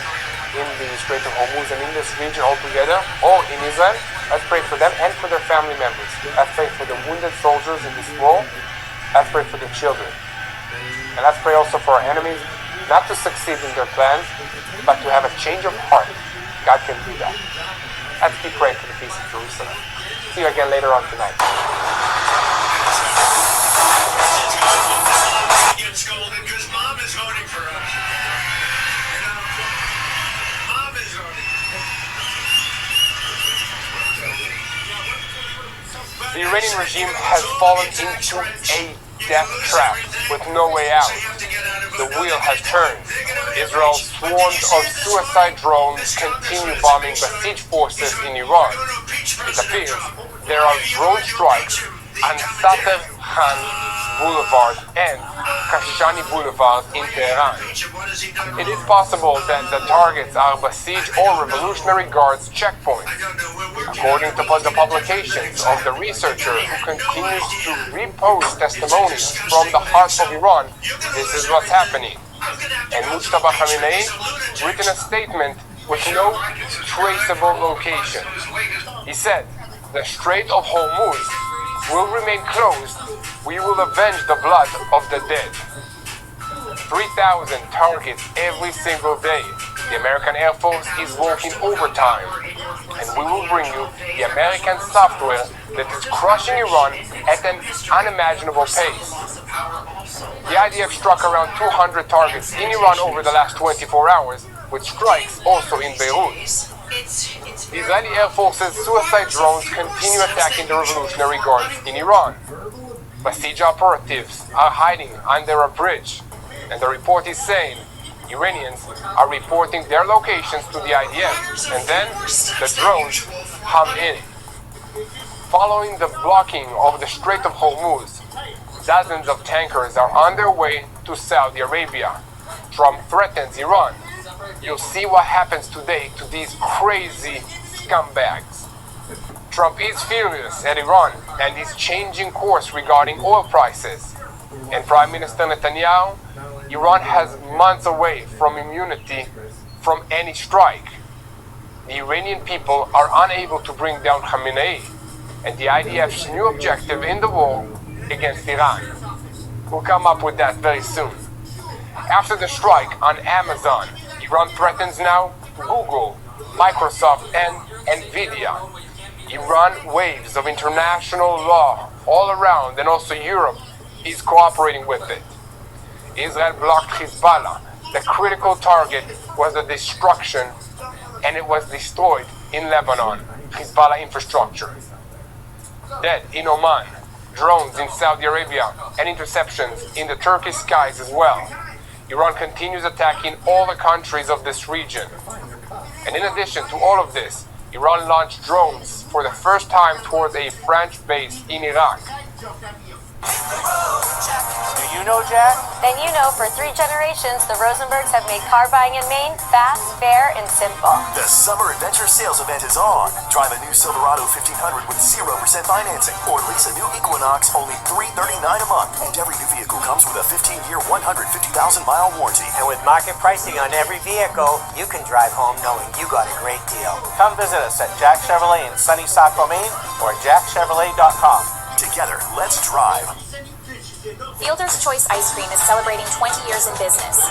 in the Strait of Hormuz and in this region altogether, or in Israel. Let's pray for them and for their family members. Let's pray for the wounded soldiers in this war. Let's pray for the children. And let's pray also for our enemies, not to succeed in their plans, but to have a change of heart. God can do that. Let's keep praying for the peace of Jerusalem. See you again later on tonight. Get scolded because Mom is voting for us. Mom is voting. The Iranian regime has fallen into a death trap with no way out. The wheel has turned. Israel's swarms of suicide drones continue bombing besieged forces in Iran. It appears there are drone strikes on Sateh Khan Boulevard and Kashani Boulevard in Tehran. It is possible that the targets are besieged or Revolutionary Guards checkpoints. According to the publications of the researcher who continues to repost testimonies from the heart of Iran, this is what's happening. And Mustafa Khamenei written a statement with no traceable location. He said, "The Strait of Hormuz will remain closed. We will avenge the blood of the dead." 3,000 targets every single day. The American Air Force is working overtime. And we will bring you the American software that is crushing Iran at an unimaginable pace. The IDF struck around 200 targets in Iran over the last 24 hours, with strikes also in Beirut. The Israeli Air Force's suicide drones continue attacking the Revolutionary Guards in Iran. Besiege operatives are hiding under a bridge, and the report is saying Iranians are reporting their locations to the IDF, and then the drones hum in. Following the blocking of the Strait of Hormuz, dozens of tankers are on their way to Saudi Arabia. Trump threatens Iran. You'll see what happens today to these crazy scumbags. Trump is furious at Iran and is changing course regarding oil prices. And Prime Minister Netanyahu, Iran has months away from immunity from any strike. The Iranian people are unable to bring down Khamenei and the IDF's new objective in the war against Iran. We'll come up with that very soon. After the strike on Amazon, Iran threatens now Google, Microsoft, and Nvidia. Iran waves of international law all around, and also Europe is cooperating with it. Israel blocked Hezbollah. The critical target was the destruction, and it was destroyed in Lebanon, Hezbollah infrastructure. Dead in Oman, drones in Saudi Arabia, and interceptions in the Turkish skies as well. Iran continues attacking all the countries of this region. And in addition to all of this, Iran launched drones for the first time towards a French base in Iraq. Do you know Jack? Then you know for 3 generations, the Rosenbergs have made car buying in Maine fast, fair, and simple. The Summer Adventure Sales Event is on. Drive a new Silverado 1500 with 0% financing, or lease a new Equinox only $339 a month. And every new vehicle comes with a 15-year, 150,000-mile warranty. And with market pricing on every vehicle, you can drive home knowing you got a great deal. Come visit us at Jack Chevrolet in sunny Saco, Maine, or jackchevrolet.com. Together, let's drive. Fielder's Choice Ice Cream is celebrating 20 years in business.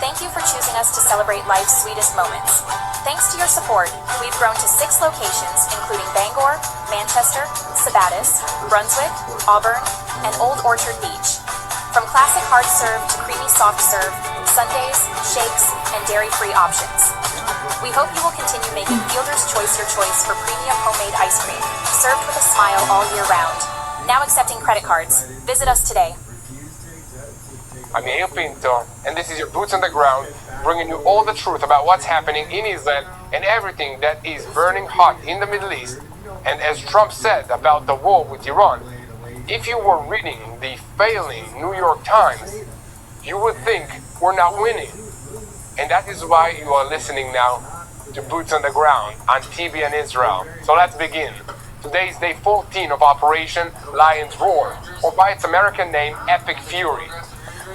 Thank you for choosing us to celebrate life's sweetest moments. Thanks to your support, we've grown to 6 locations, including Bangor, Manchester, Sabattis, Brunswick, Auburn, and Old Orchard Beach. From classic hard serve to creamy soft serve, sundaes, shakes, and dairy-free options. We hope you will continue making Fielder's Choice your choice for premium homemade ice cream, served with a smile all year round. Now accepting credit cards. Visit us today. I'm Yair Pinto, and this is your Boots on the Ground, bringing you all the truth about what's happening in Israel and everything that is burning hot in the Middle East. And as Trump said about the war with Iran, if you were reading the failing New York Times, you would think we're not winning. And that is why you are listening now to Boots on the Ground on TBN Israel. So let's begin. Today is day 14 of Operation Lion's Roar, or by its American name, Epic Fury.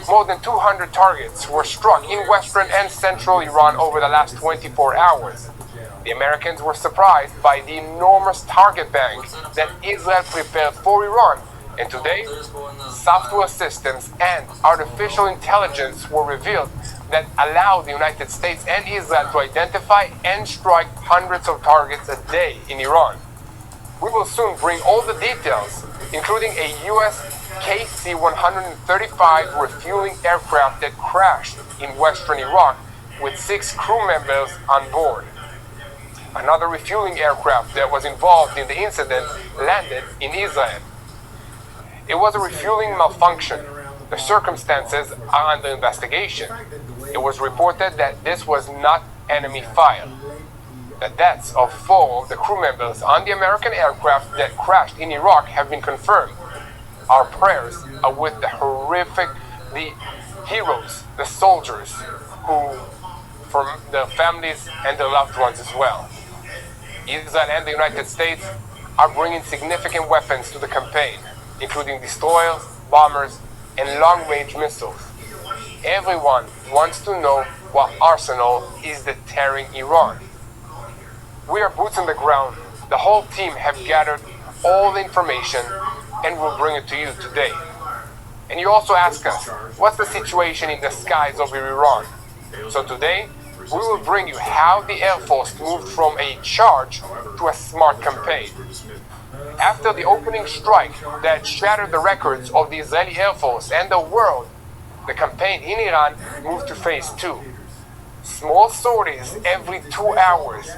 More than 200 targets were struck in western and central Iran over the last 24 hours. The Americans were surprised by the enormous target bank that Israel prepared for Iran, and today, software systems and artificial intelligence were revealed that allowed the United States and Israel to identify and strike hundreds of targets a day in Iran. We will soon bring all the details, including a U.S. KC-135 refueling aircraft that crashed in western Iraq with 6 crew members on board. Another refueling aircraft that was involved in the incident landed in Israel. It was a refueling malfunction. The circumstances are under investigation. It was reported that this was not enemy fire. The deaths of 4 of the crew members on the American aircraft that crashed in Iraq have been confirmed. Our prayers are with the heroes, the soldiers, for their families and their loved ones as well. Israel and the United States are bringing significant weapons to the campaign, including destroyers, bombers, and long-range missiles. Everyone wants to know what arsenal is deterring Iran. We are boots on the ground. The whole team have gathered all the information and will bring it to you today. And you also ask us, what's the situation in the skies over Iran? So today, we will bring you how the Air Force moved from a charge to a smart campaign. After the opening strike that shattered the records of the Israeli Air Force and the world, the campaign in Iran moved to phase 2. Small sorties every 2 hours,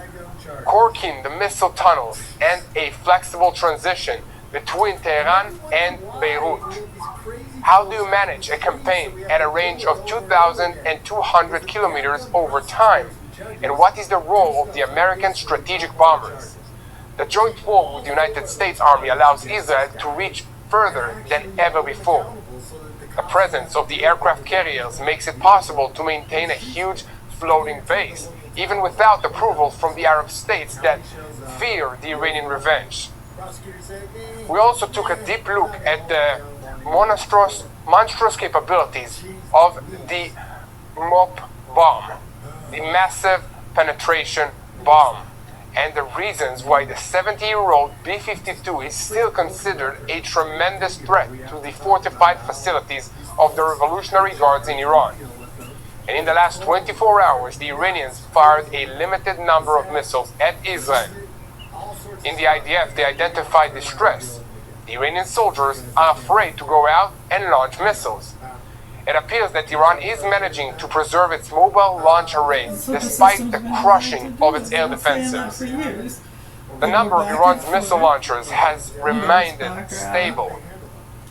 corking the missile tunnels, and a flexible transition between Tehran and Beirut. How do you manage a campaign at a range of 2,200 kilometers over time? And what is the role of the American strategic bombers? The joint war with the United States Army allows Israel to reach further than ever before. The presence of the aircraft carriers makes it possible to maintain a huge floating base, even without approval from the Arab states that fear the Iranian revenge. We also took a deep look at the monstrous capabilities of the MOP bomb, the massive penetration bomb, and the reasons why the 70-year-old B-52 is still considered a tremendous threat to the fortified facilities of the Revolutionary Guards in Iran. And in the last 24 hours, the Iranians fired a limited number of missiles at Israel. In the IDF, they identified distress. The Iranian soldiers are afraid to go out and launch missiles. It appears that Iran is managing to preserve its mobile launch arrays despite the crushing of its air defenses. The number of Iran's missile launchers has remained stable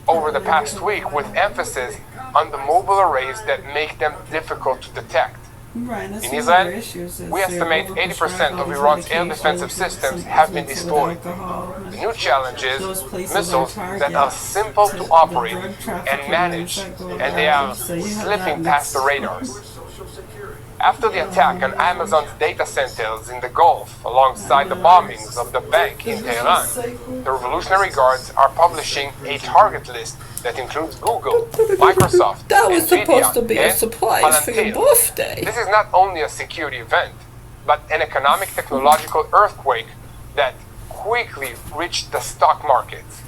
over the past week, with emphasis on the mobile arrays that make them difficult to detect. Right, that's In one of Israel, their issues. we estimate 80% of Iran's air defensive systems have been destroyed. The new challenge is missiles that are simple to operate and manage, and they are slipping past the radars. After the attack on Amazon's data centers in the Gulf, alongside the bombings of the bank in Tehran, the Revolutionary Guards are publishing a target list that includes Google, Microsoft, That was Nvidia, supposed to be a and surprise for your Palantir. birthday. This is not only a security event, but an economic technological earthquake that quickly reached the stock markets.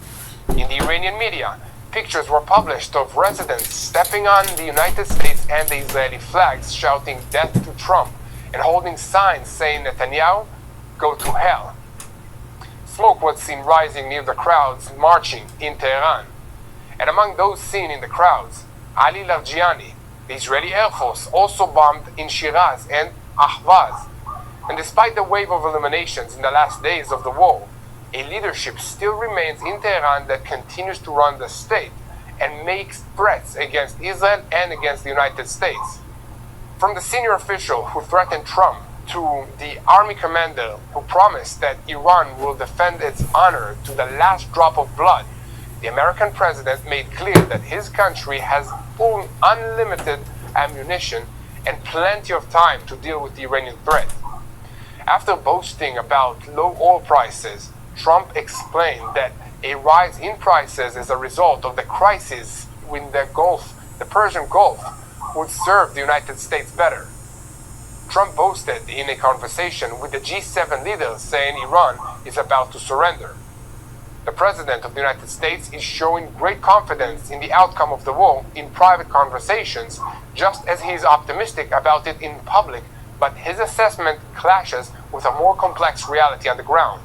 In the Iranian media, pictures were published of residents stepping on the United States and the Israeli flags, shouting "Death to Trump" and holding signs saying "Netanyahu, go to hell." Smoke was seen rising near the crowds marching in Tehran. And among those seen in the crowds, Ali Larijani, the Israeli Air Force, also bombed in Shiraz and Ahvaz. And despite the wave of eliminations in the last days of the war, a leadership still remains in Tehran that continues to run the state and makes threats against Israel and against the United States. From the senior official who threatened Trump to the army commander who promised that Iran will defend its honor to the last drop of blood, the American president made clear that his country has unlimited ammunition and plenty of time to deal with the Iranian threat. After boasting about low oil prices, Trump explained that a rise in prices as a result of the crisis in the Persian Gulf, would serve the United States better. Trump boasted in a conversation with the G7 leaders, saying Iran is about to surrender. The President of the United States is showing great confidence in the outcome of the war in private conversations, just as he is optimistic about it in public, but his assessment clashes with a more complex reality on the ground.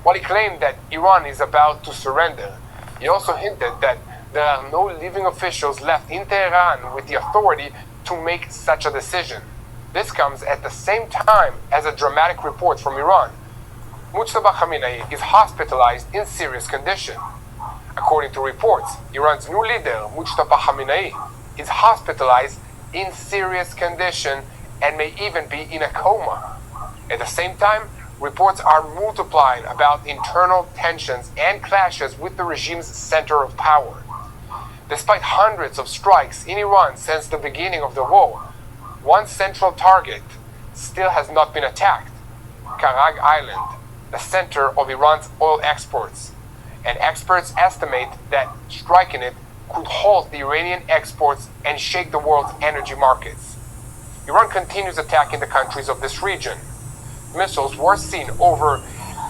While he claimed that Iran is about to surrender, he also hinted that there are no living officials left in Tehran with the authority to make such a decision. This comes at the same time as a dramatic report from Iran. Mujtaba Khamenei is hospitalized in serious condition. According to reports, Iran's new leader, Mujtaba Khamenei, is hospitalized in serious condition and may even be in a coma. At the same time, reports are multiplying about internal tensions and clashes with the regime's center of power. Despite hundreds of strikes in Iran since the beginning of the war, one central target still has not been attacked: Karag Island, the center of Iran's oil exports. And experts estimate that striking it could halt the Iranian exports and shake the world's energy markets. Iran continues attacking the countries of this region. Missiles were seen over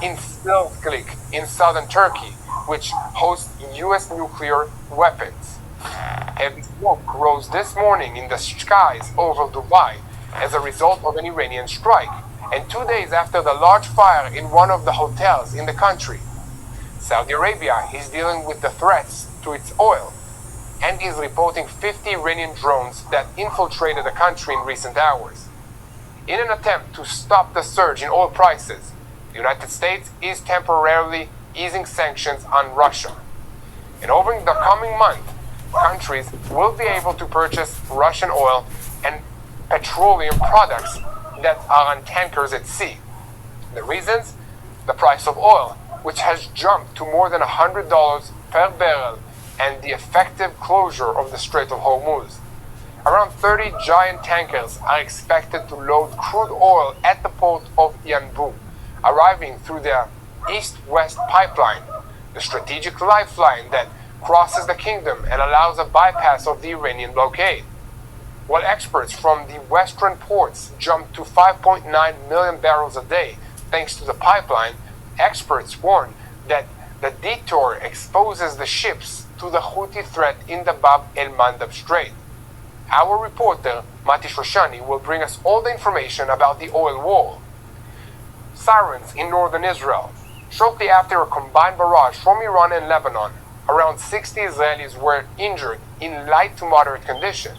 in Silklik in southern Turkey, which hosts US nuclear weapons. Heavy smoke rose this morning in the skies over Dubai as a result of an Iranian strike, and 2 days after the large fire in one of the hotels in the country. Saudi Arabia is dealing with the threats to its oil and is reporting 50 Iranian drones that infiltrated the country in recent hours. In an attempt to stop the surge in oil prices, the United States is temporarily easing sanctions on Russia. And over the coming month, countries will be able to purchase Russian oil and petroleum products that are on tankers at sea. The reasons? The price of oil, which has jumped to more than $100 per barrel, and the effective closure of the Strait of Hormuz. Around 30 giant tankers are expected to load crude oil at the port of Yanbu, arriving through the east-west pipeline, the strategic lifeline that crosses the kingdom and allows a bypass of the Iranian blockade. While experts from the western ports jumped to 5.9 million barrels a day thanks to the pipeline, experts warn that the detour exposes the ships to the Houthi threat in the Bab el-Mandab Strait. Our reporter, Mati Shoshani, will bring us all the information about the oil war. Sirens in northern Israel. Shortly after a combined barrage from Iran and Lebanon, around 60 Israelis were injured in light to moderate condition.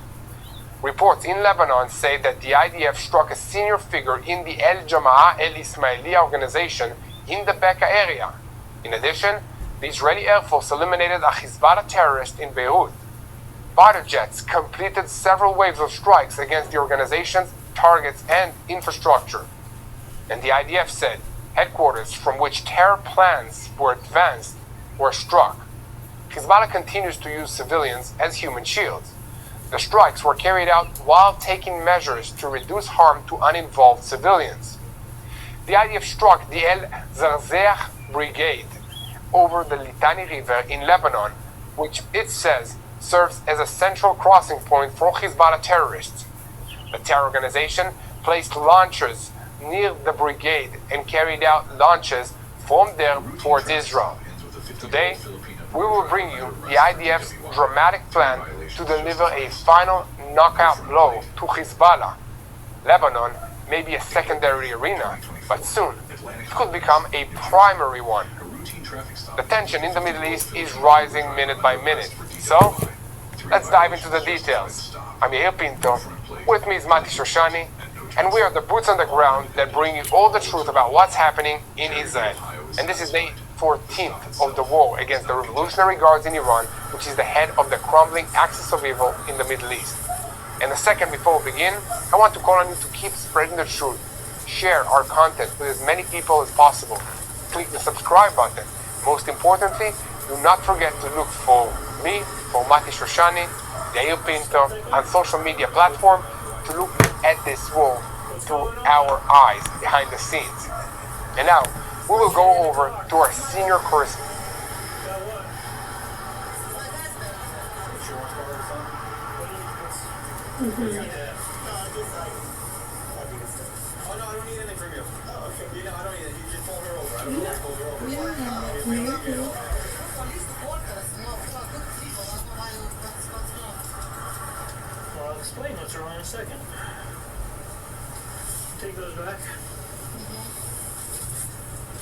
Reports in Lebanon say that the IDF struck a senior figure in the El Jama'ah El Ismailiya organization in the Bekaa area. In addition, the Israeli Air Force eliminated a Hezbollah terrorist in Beirut. fighter jets completed several waves of strikes against the organization's targets and infrastructure. And the IDF said headquarters from which terror plans were advanced were struck. Hezbollah continues to use civilians as human shields. The strikes were carried out while taking measures to reduce harm to uninvolved civilians. The IDF struck the El Zarzeeh Brigade over the Litani River in Lebanon, which it says serves as a central crossing point for Hezbollah terrorists. The terror organization placed launchers near the brigade and carried out launches from there towards Israel. Today, we will bring you the IDF's dramatic plan to deliver a final knockout blow to Hezbollah. Lebanon may be a secondary arena, but soon it could become a primary one. The tension in the Middle East is rising minute by minute. So, let's dive into the details. I'm Yair Pinto, with me is Mati Shoshani, and we are the boots on the ground that bring you all the truth about what's happening in Israel. And this is day 14th of the war against the Revolutionary Guards in Iran, which is the head of the crumbling axis of evil in the Middle East. And a second before we begin, I want to call on you to keep spreading the truth. Share our content with as many people as possible. Click the subscribe button. Most importantly, do not forget to look for me, for Mati Shoshani, Yair Pinto, on social media platform to look at this war through our eyes behind the scenes. And now, we will go over to our senior correspondent. I'll explain what's wrong in a second. Take those back.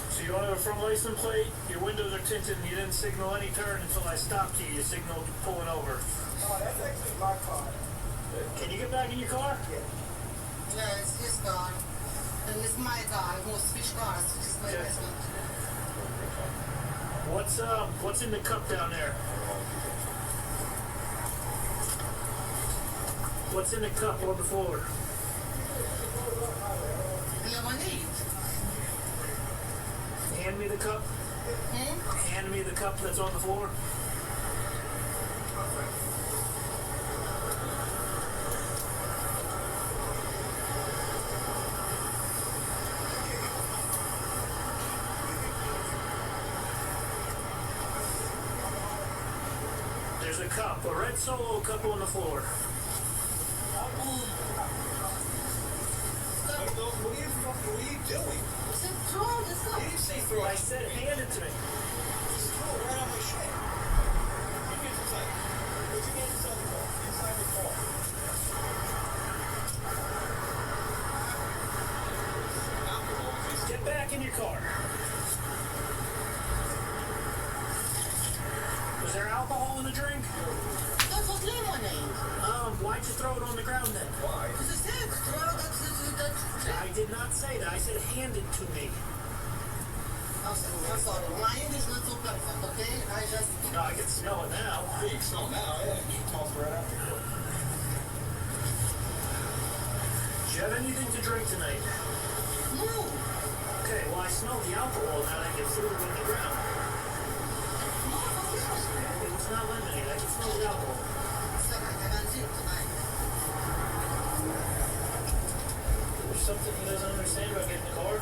So you don't have a front license plate, your windows are tinted, and you didn't signal any turn until I stopped you. You signaled pulling over. Oh, that's actually my car. Can you get back in your car? Yeah, it's his car. And it's my car. I'm going to switch cars. Just like this one. What's in the cup down there? What's in the cup on the floor? Lemonade. Hand me the cup. Hand me the cup that's on the floor. There's a cup, a red Solo cup on the floor. What are you doing? Throw this up. You didn't say throw. I said hand it to me. Just throw it right on my shirt. Give me inside. Put your hands inside the car. Inside the car. Get back in your car. Was there alcohol in the drink? That was lemonade. Why'd you throw it on the ground then? Why? Because it said throw that. I did not say that. I said hand it to me. I'm sorry. My English is not so perfect, okay? I just... No, I can smell it now. Yeah, you can smell it now, yeah. You can toss it right after. Do you have anything to drink tonight? No. Okay, well, I smell the alcohol now that you threw it on the ground. It was not lemonade. I can smell the alcohol. There's something he doesn't understand about getting the car.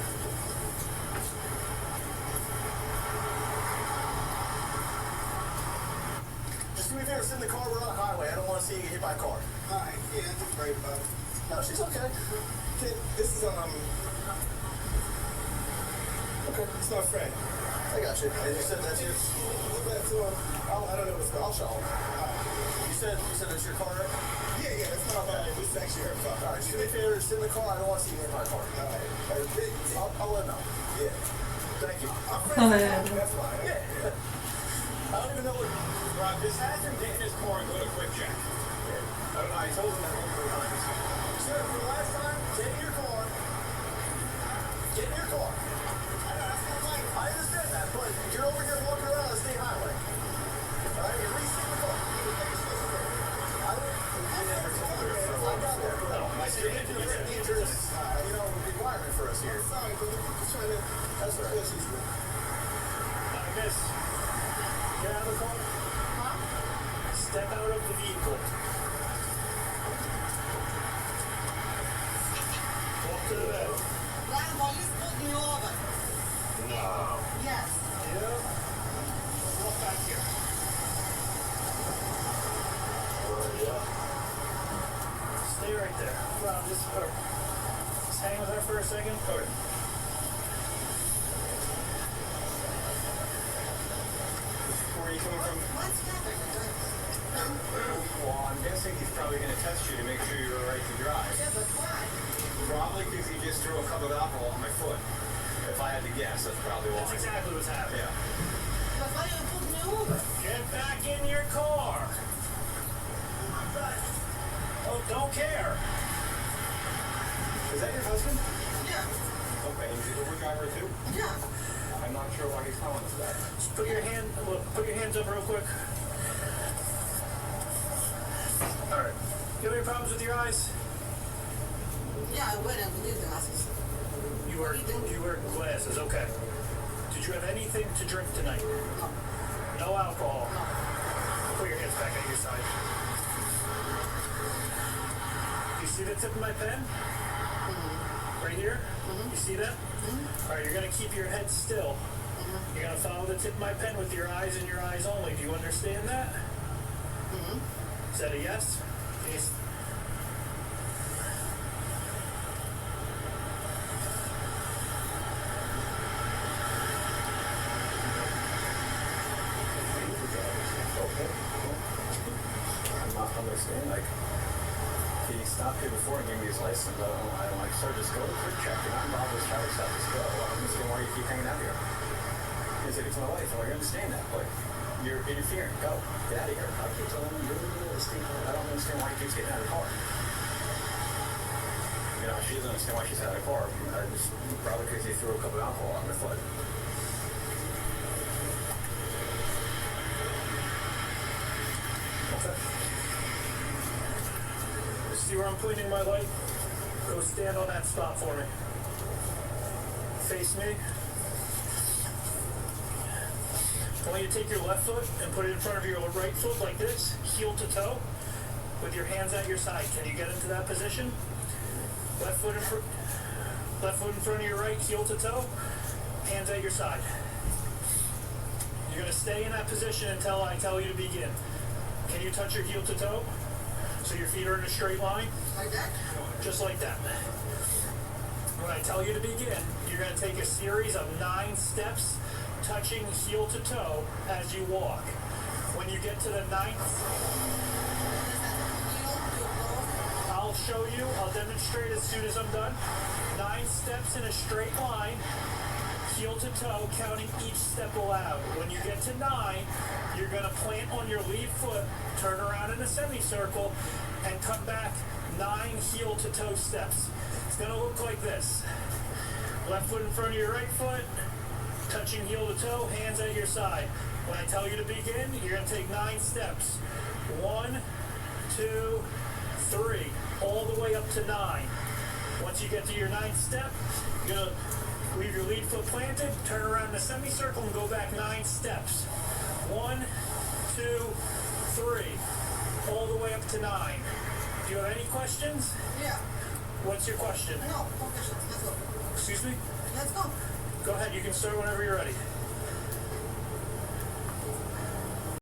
Just do me a favor, sit in the car. We're on a highway. I don't want to see you get hit by a car. Alright, yeah, that's great, bud. No, she's okay. Kid, this is, okay, it's my friend. I got you. And you said that's yours? I don't know what's going on. I'll show him. You said that's your car, right? Yeah, that's not bad. This is actually her car. Alright, do me a favor, sit in the car. I don't want to see you in my car. Alright. I'll let him know. Yeah. Thank you. That's fine. Yeah. I don't even know what... Rob, just have him get in his car and go to Quick Check. Yeah. I don't know. I told him that multiple times. You said for the last time, get in your car. Get in your car. I understand that, but you're over here walking around the state highway. Alright, at least sit in the car. That's right. Miss, get out of the car. Step out of the vehicle. Walk to the bed. That police pulled me over. No. Yes. Yeah. Walk back here. Stay right there. Rob, just hang with her for a second. Okay. Where are you coming from? What's happening? Well, I'm guessing he's probably going to test you to make sure you're all right to drive. Yeah, but why? Probably because he just threw a cup of alcohol on my foot. If I had to guess, that's probably why. That's exactly what's happening. Yeah. But why you pulled me over? Get back in your car. Oh, don't care. Is that your husband? Yeah. Okay, he's the Uber driver too? Yeah. I'm not sure why he's telling us that. Just put your hands up real quick. All right. You have any problems with your eyes? Yeah, I went and believe the glasses. You wear glasses. Okay. Did you have anything to drink tonight? No. No alcohol. No. Put your hands back at your side. You see the tip of my pen? Mm-hmm. Right here? Mm-hmm. You see that? Mm-hmm. All right, you're going to keep your head still. Mm-hmm. You're going to follow the tip of my pen with your eyes and your eyes only. Do you understand that? Mm-hmm. Is that a yes? Yes. I'm not understand. Like, he stopped here before and gave me his license. I don't like, sir, just go to the quick check. You're not involved with this traffic stop. Just go. I don't understand why you keep hanging out here. He said, it's my life. Well, I understand that, but you're interfering. Go. Get out of here. I keep telling him, you're in the middle of this thing. I don't understand why he keeps getting out of the car. You know, she doesn't understand why she's out of the car. Probably because he threw a cup of alcohol on her foot. See where I'm pointing my light? Go stand on that spot for me. Face me. I want you to take your left foot and put it in front of your right foot like this, heel to toe, with your hands at your side. Can you get into that position? Left foot in front of your right, heel to toe, hands at your side. You're going to stay in that position until I tell you to begin. Can you touch your heel to toe? So your feet are in a straight line? Like that? Just like that. When I tell you to begin, you're going to take a series of 9 steps, touching heel to toe as you walk. When you get to the 9th, I'll show you, I'll demonstrate as soon as I'm done. 9 steps in a straight line, heel to toe, counting each step aloud. When you get to 9, you're going to plant on your lead foot, turn around in a semicircle, and come back 9 heel to toe steps. It's going to look like this. Left foot in front of your right foot, touching heel to toe, hands at your side. When I tell you to begin, you're going to take 9 steps. 1, 2, 3, all the way up to 9. Once you get to your 9th step, you're going to leave your lead foot planted, turn around in a semicircle, and go back 9 steps. 1, 2, 3, all the way up to 9. Do you have any questions? Yeah. What's your question? No questions. Let's go. Excuse me? Let's go. Go ahead, you can start whenever you're ready.